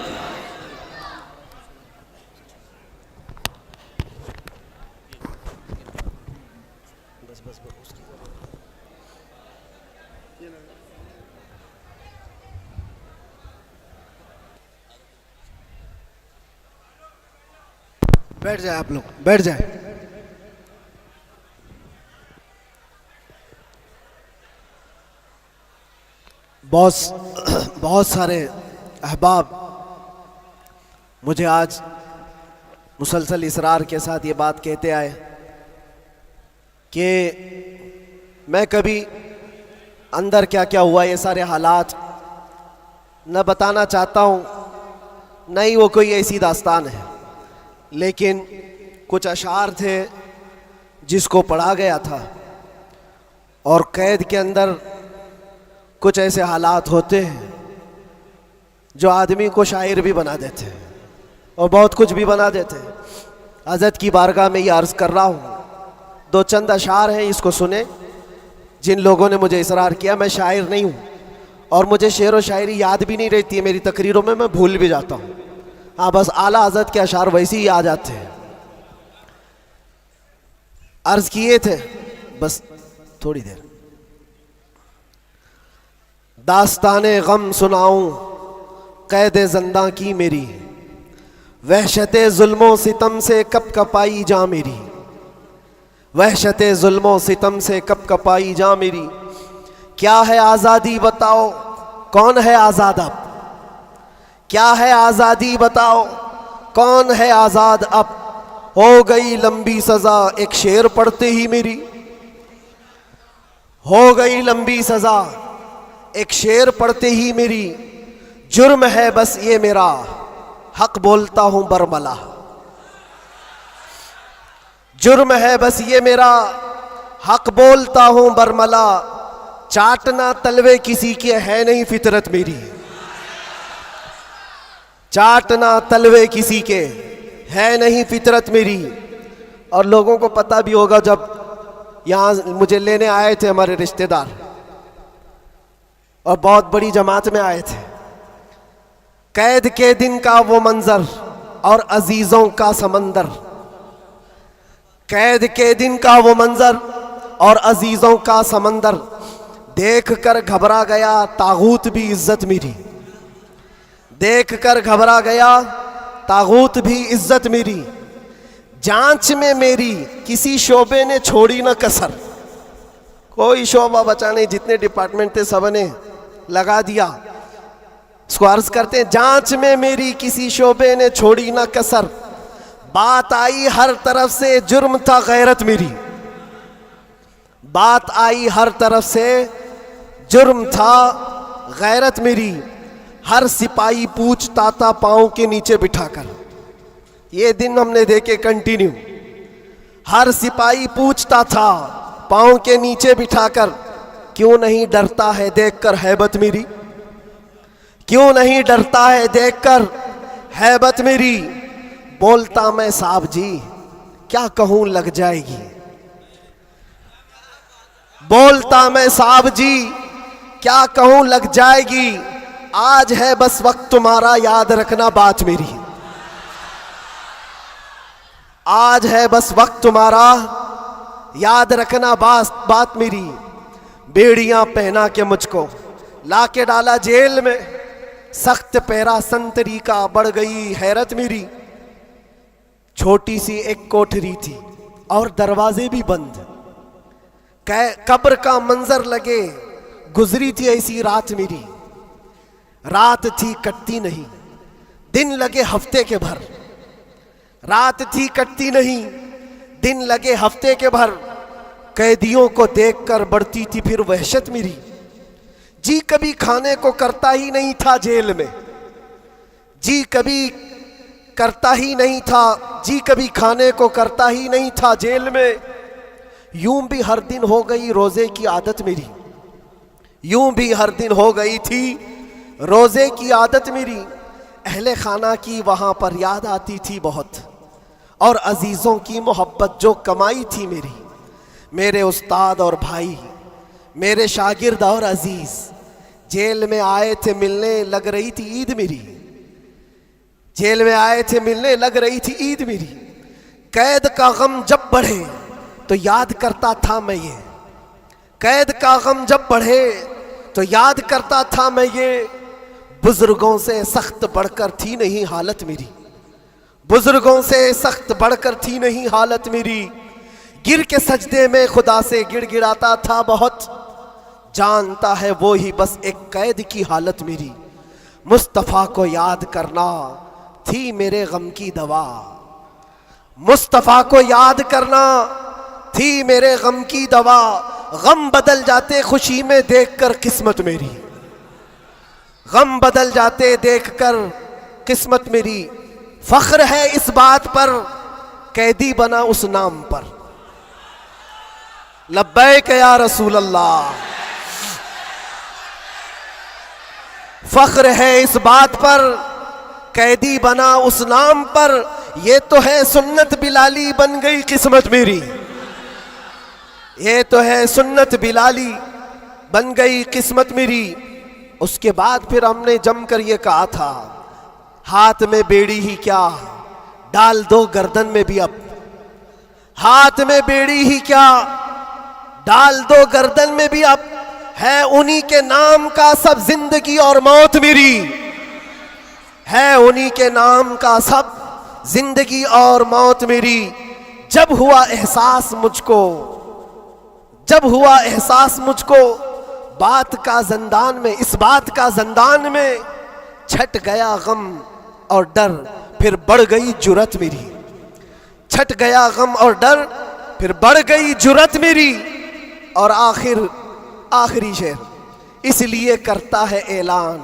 बैठ जाए आप लोग, बैठ जाए। बहुत सारे अहबाब मुझे आज मुसलसल इसरार के साथ ये बात कहते आए कि मैं कभी अंदर क्या क्या हुआ ये सारे हालात न बताना चाहता हूँ, न ही वो कोई ऐसी दास्तान है, लेकिन कुछ अशार थे जिसको पढ़ा गया था और कैद के अंदर कुछ ऐसे हालात होते हैं जो आदमी को शायर भी बना देते हैं और बहुत कुछ भी बना देते हैं। हज़रत की बारगाह में ये अर्ज़ कर रहा हूँ, दो चंद अशार हैं, इसको सुने। जिन लोगों ने मुझे इसरार किया, मैं शायर नहीं हूँ और मुझे शेर व शायरी याद भी नहीं रहती है मेरी तकरीरों में, मैं भूल भी जाता हूँ। हाँ, बस आला हज़रत के अशार वैसे ही आ जाते हैं। अर्ज़ किए थे, बस थोड़ी देर। दास्ताने गम सुनाऊं कैदे ज़िंदा की मेरी, वहशते जुल्मों सितम से कब कपाई जा मेरी, वहशते जुल्मों सितम से कब कपाई जा मेरी। क्या है आज़ादी बताओ, कौन है आज़ाद अब, क्या है आज़ादी बताओ, कौन है आज़ाद अब। हो गई लंबी सज़ा एक शेर पढ़ते ही मेरी, हो गई लंबी सज़ा एक शेर पढ़ते ही मेरी। जुर्म है बस ये मेरा, हक बोलता हूं बरमला, जुर्म है बस ये मेरा, हक बोलता हूं बरमला। चाटना तलवे किसी के है नहीं फितरत मेरी, चाटना तलवे किसी के है नहीं फितरत मेरी। और लोगों को पता भी होगा, जब यहाँ मुझे लेने आए थे हमारे रिश्तेदार और बहुत बड़ी जमात में आए थे, कैद के दिन का वो मंजर और अजीजों का समंदर, कैद के दिन का वो मंजर और अजीजों का समंदर। देख कर घबरा गया तागूत भी इज्जत मेरी, देख कर घबरा गया तागूत भी इज्जत मेरी। जांच में मेरी किसी शोबे ने छोड़ी न कसर, कोई शोबा बचा नहीं, जितने डिपार्टमेंट थे सबने लगा दिया। इसको अर्ज करते हैं, जांच में मेरी किसी शोबे ने छोड़ी ना कसर, बात आई हर तरफ से जुर्म था गैरत मेरी। बात आई हर तरफ से जुर्म था गैरत मेरी। हर सिपाही पूछता था पांव के नीचे बिठाकर। ये दिन हमने देखे कंटिन्यू। हर सिपाही पूछता था पांव के नीचे बिठाकर, क्यों नहीं डरता है देखकर हैबत मेरी, क्यों नहीं डरता है देखकर हैबत मेरी। बोलता मैं साहब जी क्या कहूं लग जाएगी, बोलता मैं साहब जी क्या कहूं लग जाएगी। आज है बस वक्त तुम्हारा याद रखना बात मेरी, आज है बस वक्त तुम्हारा याद रखना बात मेरी। बेड़ियां पहना के मुझको लाके डाला जेल में, सख्त पैरा संतरी का बढ़ गई हैरत मेरी। छोटी सी एक कोठरी थी और दरवाजे भी बंद, कब्र का मंजर लगे गुजरी थी ऐसी रात मेरी। रात थी कटती नहीं, दिन लगे हफ्ते के भर। रात थी कटती नहीं, दिन लगे हफ्ते के भर। कैदियों को देखकर बढ़ती थी फिर वहशत मेरी। जी कभी खाने को करता ही नहीं था जेल में, जी कभी करता ही नहीं था, जी कभी खाने को करता ही नहीं था जेल में। यूं भी हर दिन हो गई रोजे की आदत मेरी, यूं भी हर दिन हो गई थी रोजे की आदत मेरी। अहले खाना की वहां पर याद आती थी बहुत, और अजीजों की मोहब्बत जो कमाई थी मेरी। मेरे उस्ताद और भाई, मेरे शागिर्द और अजीज जेल में आए थे मिलने, लग रही थी ईद मेरी। जेल में आए थे मिलने, लग रही थी ईद मेरी। कैद का गम जब बढ़े तो याद करता था मैं ये, कैद का गम जब बढ़े तो याद करता था मैं ये। बुजुर्गों से सख्त बढ़कर थी नहीं हालत मेरी, बुजुर्गों से सख्त बढ़कर थी नहीं हालत मेरी। गिर के सजदे में खुदा से गिड़गिड़ाता था बहुत, जानता है वो ही बस एक कैद की हालत मेरी। मुस्तफ़ा को याद करना थी मेरे गम की दवा, मुस्तफ़ा को याद करना थी मेरे गम की दवा। गम बदल जाते खुशी में देखकर किस्मत मेरी, गम बदल जाते देखकर किस्मत मेरी। फख्र है इस बात पर कैदी बना उस नाम पर। लब्बैक या रसूल अल्लाह। फख्र है इस बात पर कैदी बना उस नाम पर। ये तो है सुन्नत बिलाली बन गई किस्मत मेरी, ये तो है सुन्नत बिलाली बन गई किस्मत मेरी। उसके बाद फिर हमने जमकर ये कहा था, हाथ में बेड़ी ही क्या डाल दो गर्दन में भी अब, हाथ में बेड़ी ही क्या डाल दो गर्दन में भी अब। है उन्हीं के नाम का सब जिंदगी और मौत मेरी, है उन्हीं के नाम का सब जिंदगी और मौत मेरी। जब हुआ एहसास मुझको, जब हुआ एहसास मुझको बात का ज़ंदान में, इस बात का ज़ंदान में छट गया गम और डर फिर बढ़ गई जुरत मेरी। छट गया गम और डर फिर बढ़ गई जुरत मेरी। और आखिरी शेर, इसलिए करता है ऐलान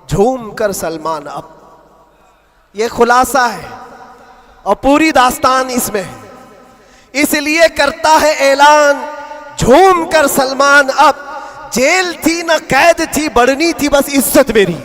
झूम कर सलमान अब। ये खुलासा है और पूरी दास्तान इसमें है। इसलिए करता है ऐलान झूम कर सलमान अब। जेल थी ना कैद थी, बढ़नी थी बस इज्जत मेरी।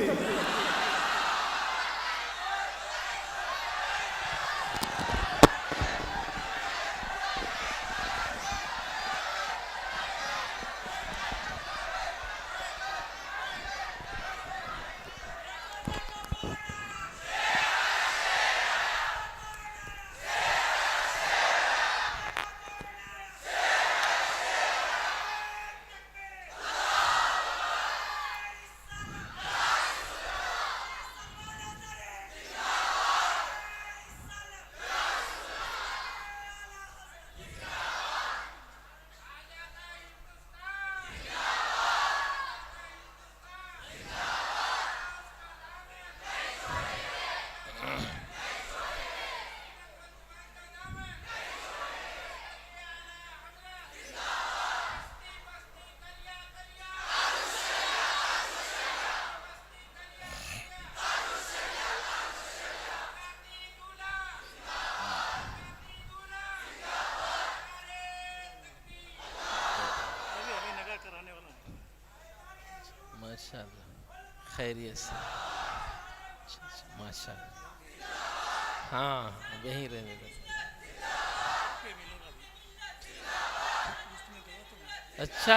माशाल्लाह खैरियत से। माशाल्लाह हाँ यहीं रहने दो। अच्छा